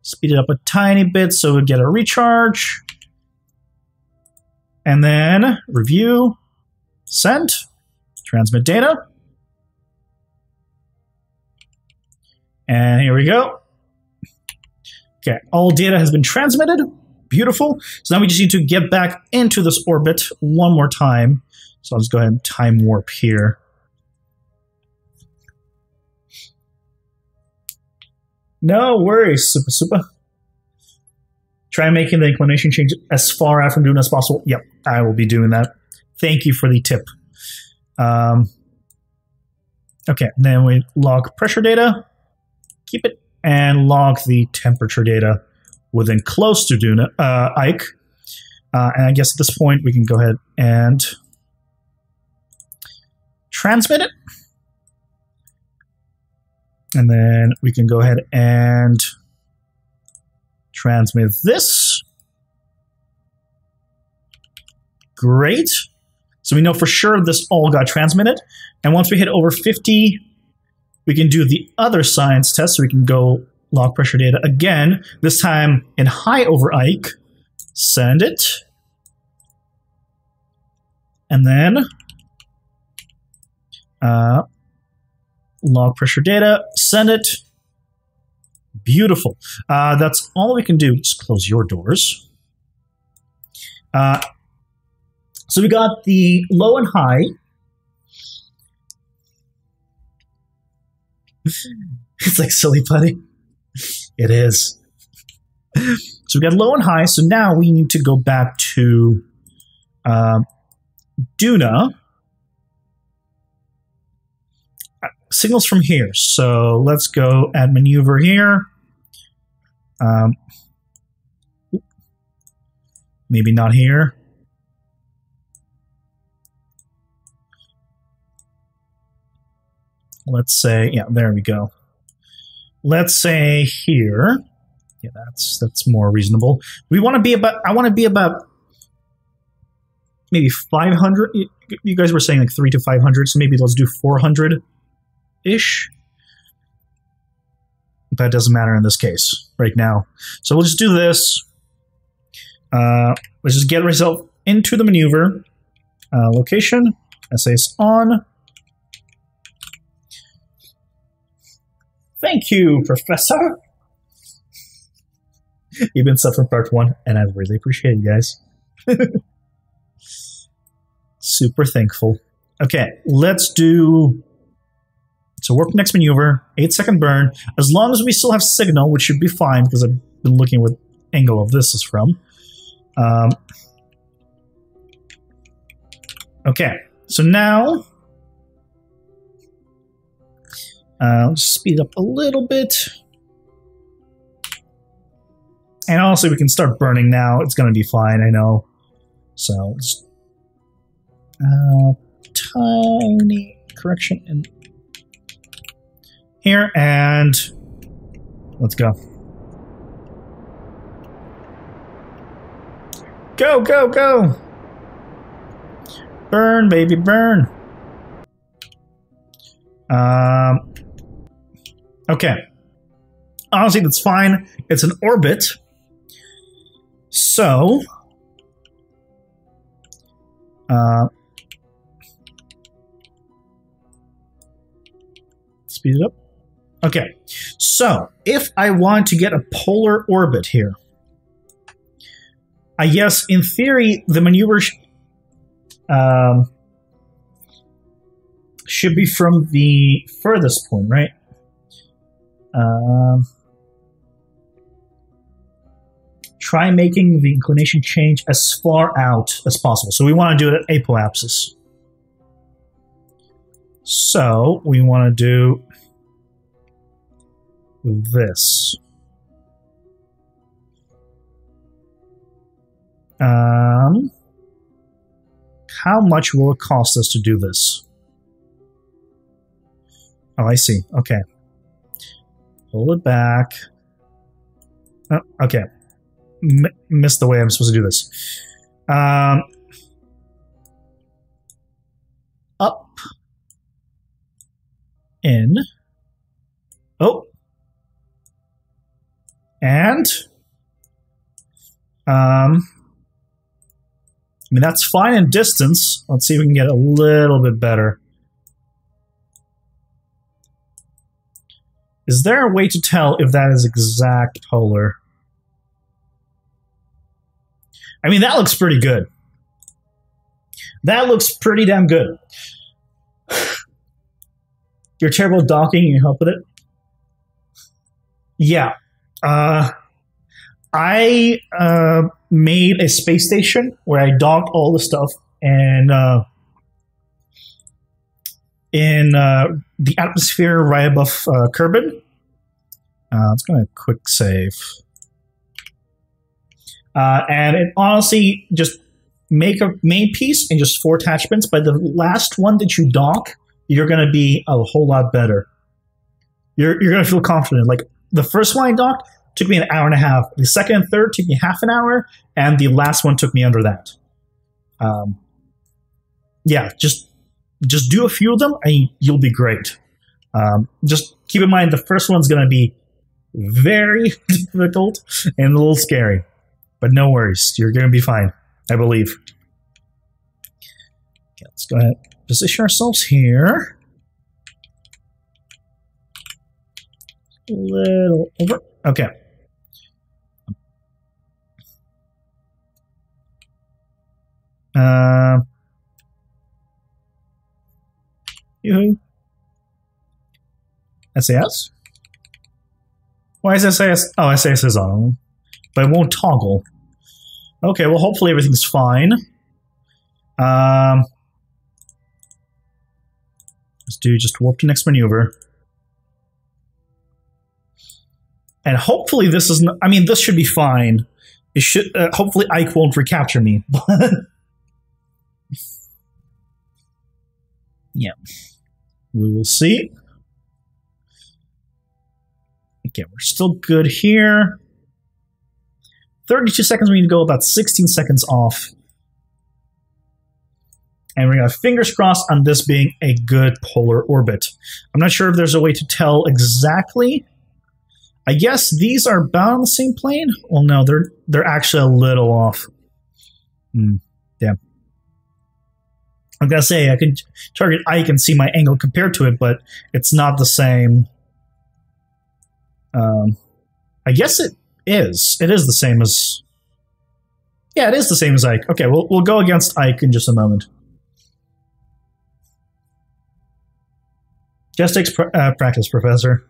speed it up a tiny bit so we get a recharge. And then review, send, transmit data. And here we go. Okay, all data has been transmitted. Beautiful. So now we just need to get back into this orbit one more time. So I'll just go ahead and time warp here. No worries, super. Try making the inclination change as far out from Duna as possible. Yep, I will be doing that. Thank you for the tip. Okay, then we log pressure data, keep it, and log the temperature data within close to Duna, Ike. And I guess at this point we can go ahead and transmit it. And then we can go ahead and transmit this. Great. So we know for sure this all got transmitted. And once we hit over 50, we can do the other science test. So we can go log pressure data again, this time in high over Ike. Send it. And then log pressure data, send it. Beautiful. That's all we can do. Just close your doors. So we got the low and high. It's like silly putty. It is. So we got low and high. So now we need to go back to Duna. Signals from here. So let's go add maneuver here. Maybe not here. Let's say, yeah, there we go. Let's say here. Yeah, that's more reasonable. We want to be about, I want to be about maybe 500. You guys were saying like 300 to 500, so maybe let's do 400-ish. That doesn't matter in this case right now. So we'll just do this. Let's just get ourselves into the maneuver. Location, SAS on. Thank you, Professor. You've been sub from part 1, and I really appreciate you guys. Super thankful. Okay, let's do... So work next maneuver, 8-second burn. As long as we still have signal, which should be fine, because I've been looking what angle of this is from. Okay, so now... let's speed up a little bit. And also we can start burning now. It's going to be fine, I know. So, tiny correction in here, and let's go. Go, go, go! Burn, baby, burn! Okay. Honestly, that's fine. It's an orbit. So, speed it up. Okay. So, if I want to get a polar orbit here, I guess in theory the maneuver should be from the furthest point, right? Try making the inclination change as far out as possible. So we want to do it at apoapsis. So we want to do this. How much will it cost us to do this? Oh, I see. Okay. Pull it back. Oh, okay. Missed the way I'm supposed to do this. Up. In. Oh. And I mean, that's fine in distance. Let's see if we can get a little bit better. Is there a way to tell if that is exact polar? I mean, that looks pretty good. That looks pretty damn good. You're terrible at docking. You help with it? Yeah. I made a space station where I docked all the stuff and in the atmosphere right above Kerbal. Let's go ahead, quick save. And it honestly just make a main piece and just 4 attachments. But the last one that you dock, you're going to be a whole lot better. You're going to feel confident. Like the first one I docked took me an hour and a half. The second and third took me half an hour, and the last one took me under that. Yeah, just do a few of them, and you'll be great. Just keep in mind the first one's going to be very difficult and a little scary, but no worries, you're going to be fine, I believe. Okay, let's go ahead, position ourselves here. A little over. Okay. SAS? Why is SAS? Oh, SAS is on, but it won't toggle. Okay, well, hopefully everything's fine. Let's do just warp to next maneuver. And hopefully this is, I mean, this should be fine. It should, hopefully Ike won't recapture me. Yeah. We will see. Okay, we're still good here. 32 seconds, we need to go about 16 seconds off. And we're going to have fingers crossed on this being a good polar orbit. I'm not sure if there's a way to tell exactly. I guess these are about on the same plane. Well, no, they're actually a little off. Damn. I'm going to say I could target Ike and see my angle compared to it, but it's not the same. I guess it is. It is the same as... Yeah, it is the same as Ike. Okay, we'll go against Ike in just a moment. Just takes practice, Professor.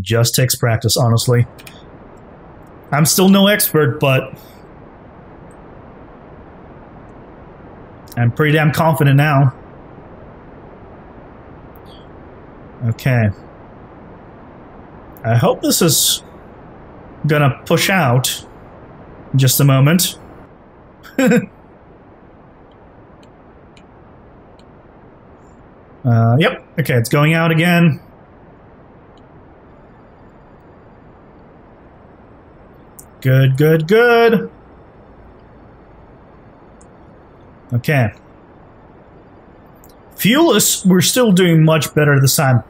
Just takes practice, honestly. I'm still no expert, but... I'm pretty damn confident now. Okay. I hope this is gonna push out in just a moment. Yep. Okay, it's going out again. Good, good, good. Okay. Fuelless, we're still doing much better this time.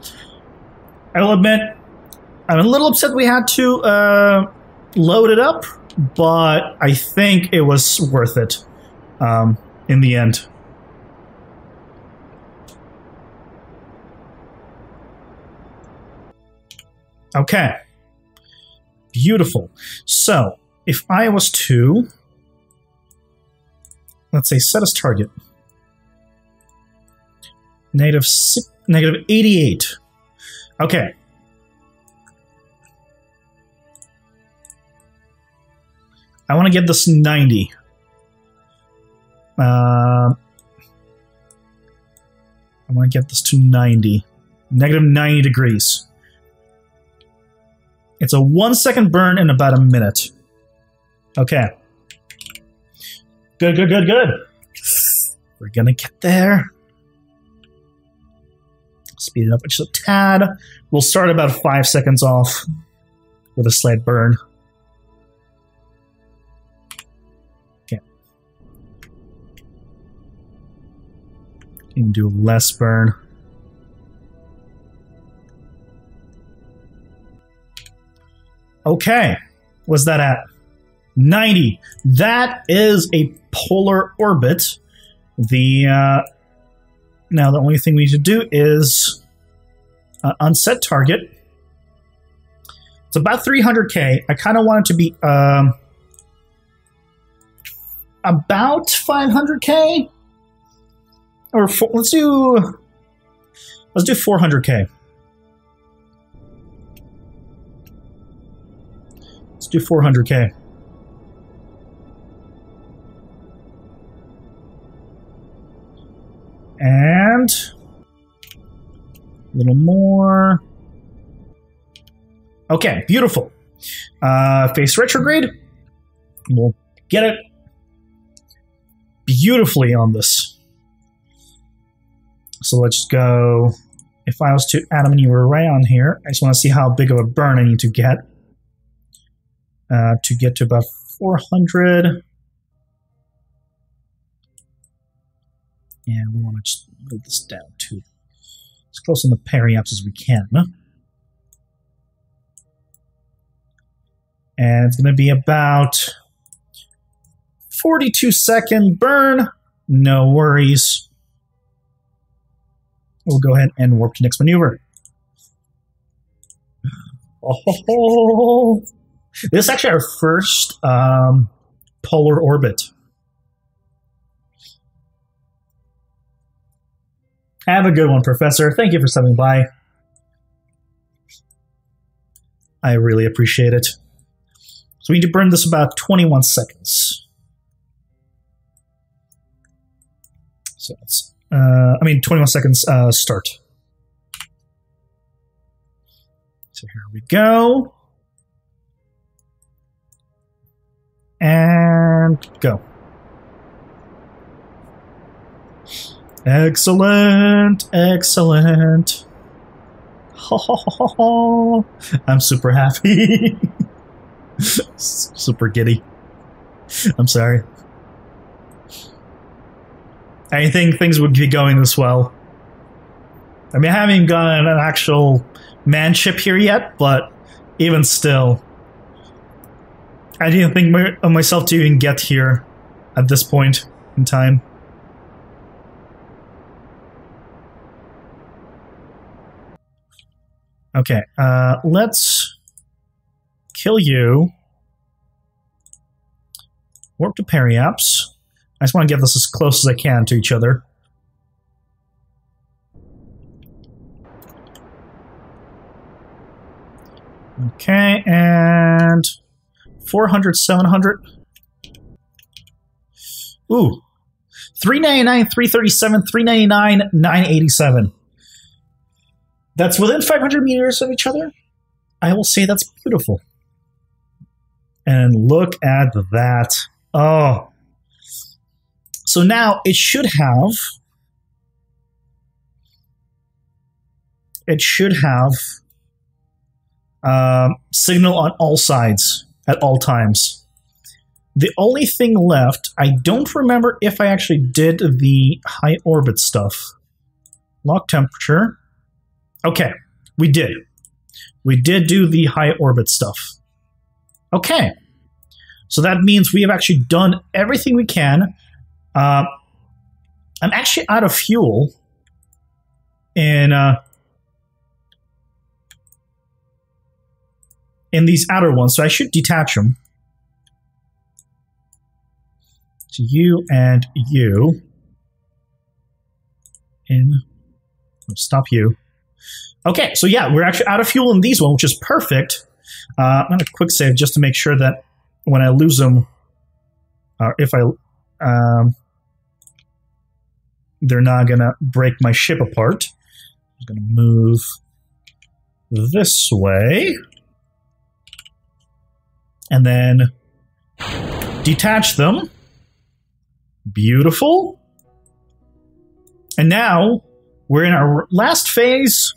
I will admit, I'm a little upset we had to load it up, but I think it was worth it in the end. Okay. Beautiful. So, if I was to, let's say, set as target. Negative 88. Okay. I want to get this 90. I want to get this to 90. Negative 90 degrees. It's a 1 second burn in about a minute. Okay. Good, good, good, good. We're gonna get there. Speed it up just a tad. We'll start about 5 seconds off with a slight burn. Okay. You can do less burn. Okay. What's that at? 90. That is a polar orbit. Now the only thing we need to do is unset target. It's about 300k. I kind of want it to be about 500k, or let's do 400k. Let's do 400k. And a little more. Okay, beautiful. Face retrograde. We'll get it beautifully on this. So let's go. If I was to Adam and you were right on here, I just want to see how big of a burn I need to get to about 400. And we want to just move this down to as close on the periapse as we can. And it's going to be about 42-second burn. No worries. We'll go ahead and warp to next maneuver. Oh, this is actually our first polar orbit. Have a good one, Professor. Thank you for stopping by. I really appreciate it. So we need to burn this about 21 seconds. So it's, 21 seconds start. So here we go. And go. Excellent, excellent. Ho, ho, ho, ho. I'm super happy. Super giddy. I'm sorry. I didn't think things would be going this well. I mean, I haven't gotten an actual manship here yet, but even still, I didn't think of myself to even get here at this point in time. Okay, let's kill you. Warp to periapse. I just want to get this as close as I can to each other. Okay, and 400, 700. Ooh. 399, 337, 399, 987. That's within 500 meters of each other. I will say that's beautiful. And look at that. Oh. So now it should have signal on all sides at all times. The only thing left, I don't remember if I actually did the high orbit stuff. Lock temperature. Okay, we did. We did do the high orbit stuff. Okay. So that means we have actually done everything we can. I'm actually out of fuel in these outer ones, so I should detach them. So you and you. Stop you. Okay, so yeah, we're actually out of fuel in these ones, which is perfect. I'm going to quick save just to make sure that when I lose them, they're not going to break my ship apart. I'm going to move this way. And then detach them. Beautiful. And now we're in our last phase.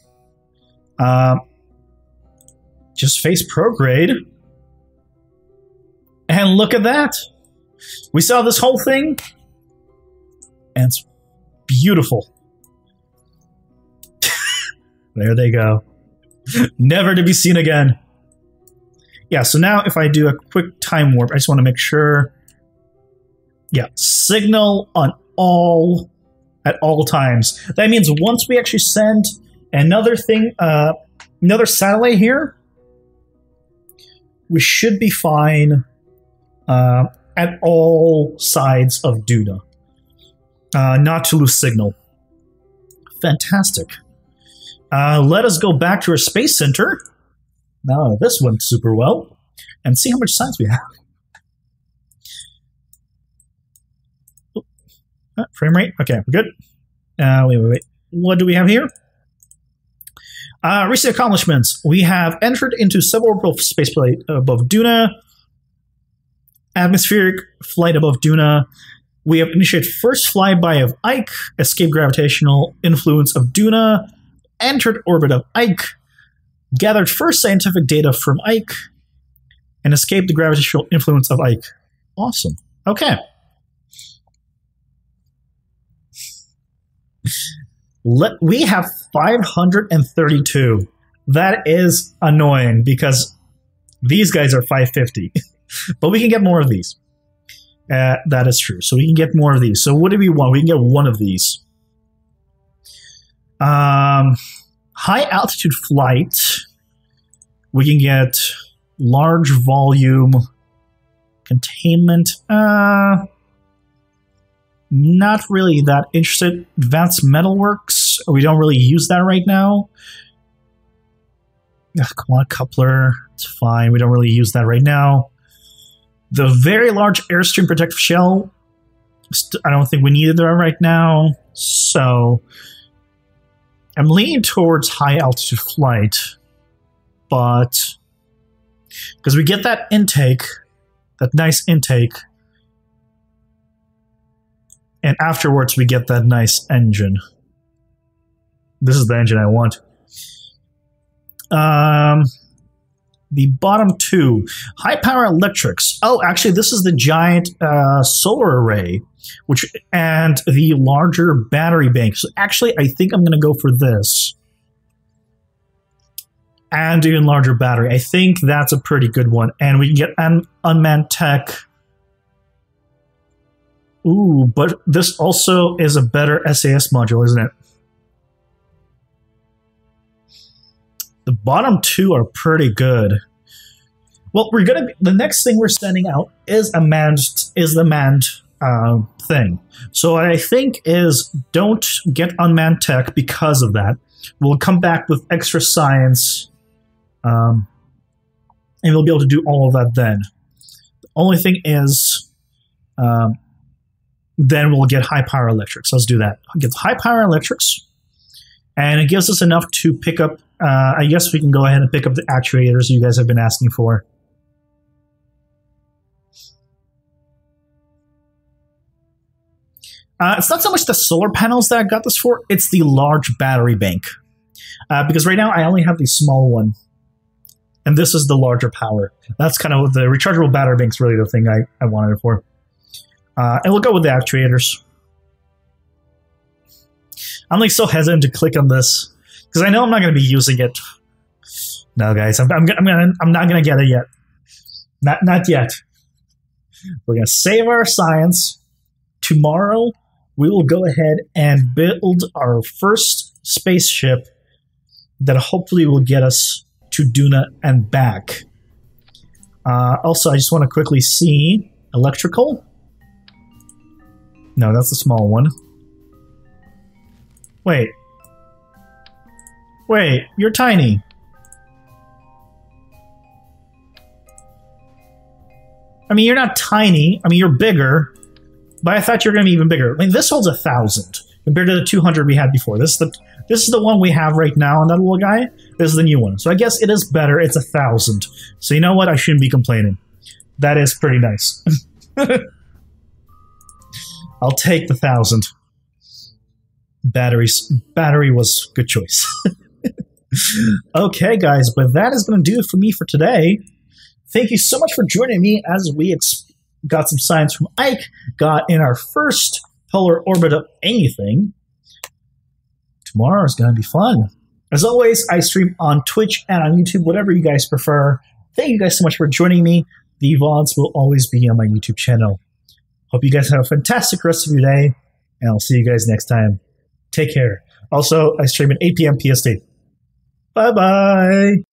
Just face prograde. And look at that. We saw this whole thing. And it's beautiful. There they go. Never to be seen again. Yeah, so now if I do a quick time warp, I just want to make sure. Yeah, signal on all at all times. That means once we actually send another thing, another satellite here, we should be fine at all sides of Duna. Not to lose signal. Fantastic. Let us go back to our space center. Now this went super well. And see how much science we have. Frame rate? Okay, we're good. Wait. What do we have here? Recent accomplishments. We have entered into suborbital spaceflight above Duna. Atmospheric flight above Duna. We have initiated first flyby of Ike. Escaped gravitational influence of Duna. Entered orbit of Ike. Gathered first scientific data from Ike. And escaped the gravitational influence of Ike. Awesome. Okay. We have 532. That is annoying because these guys are 550. But we can get more of these. That is true. So we can get more of these. So what do we want? We can get one of these. High altitude flight. We can get large volume containment. Not really that interested. Advanced metalworks. We don't really use that right now. Quad coupler. It's fine. We don't really use that right now. The very large airstream protective shell. I don't think we need it right now. So I'm leaning towards high altitude flight. But because we get that intake, that nice intake. And afterwards, we get that nice engine. This is the engine I want. The bottom two. High-power electrics. Oh, actually, this is the giant solar array, and the larger battery bank. So actually, I think I'm going to go for this. And even larger battery. I think that's a pretty good one. And we can get an unmanned tech. Ooh, but this also is a better SAS module, isn't it? The bottom two are pretty good. Well, we're gonna. The next thing we're sending out is the manned thing. So what I think is don't get unmanned tech because of that. We'll come back with extra science, and we'll be able to do all of that then. The only thing is. Then we'll get high power electrics. Let's do that. Get high power electrics. And it gives us enough to pick up, I guess we can go ahead and pick up the actuators you guys have been asking for. It's not so much the solar panels that I got this for, it's the large battery bank. Because right now I only have the small one. And this is the larger power. That's kind of the rechargeable battery bank's really the thing I wanted it for. And we'll go with the actuators. I'm like so hesitant to click on this because I know I'm not going to be using it. No, guys, I'm not going to get it yet. Not yet. We're going to save our science. Tomorrow, we will go ahead and build our first spaceship that hopefully will get us to Duna and back. Also, I just want to quickly see electrical. No, that's the small one. Wait, you're tiny. I mean, you're not tiny. I mean, you're bigger. But I thought you were going to be even bigger. I mean, this holds 1,000 compared to the 200 we had before. This is the one we have right now on that little guy. This is the new one. So I guess it is better. It's 1,000. So you know what? I shouldn't be complaining. That is pretty nice. I'll take the 1,000. Battery was good choice. Okay, guys, but that is going to do it for me for today. Thank you so much for joining me as we got some science from Ike, got in our first polar orbit of anything. Tomorrow is going to be fun. As always, I stream on Twitch and on YouTube, whatever you guys prefer. thank you guys so much for joining me. The VODs will always be on my YouTube channel. Hope you guys have a fantastic rest of your day, and I'll see you guys next time. Take care. Also, I stream at 8 p.m. PST. Bye-bye.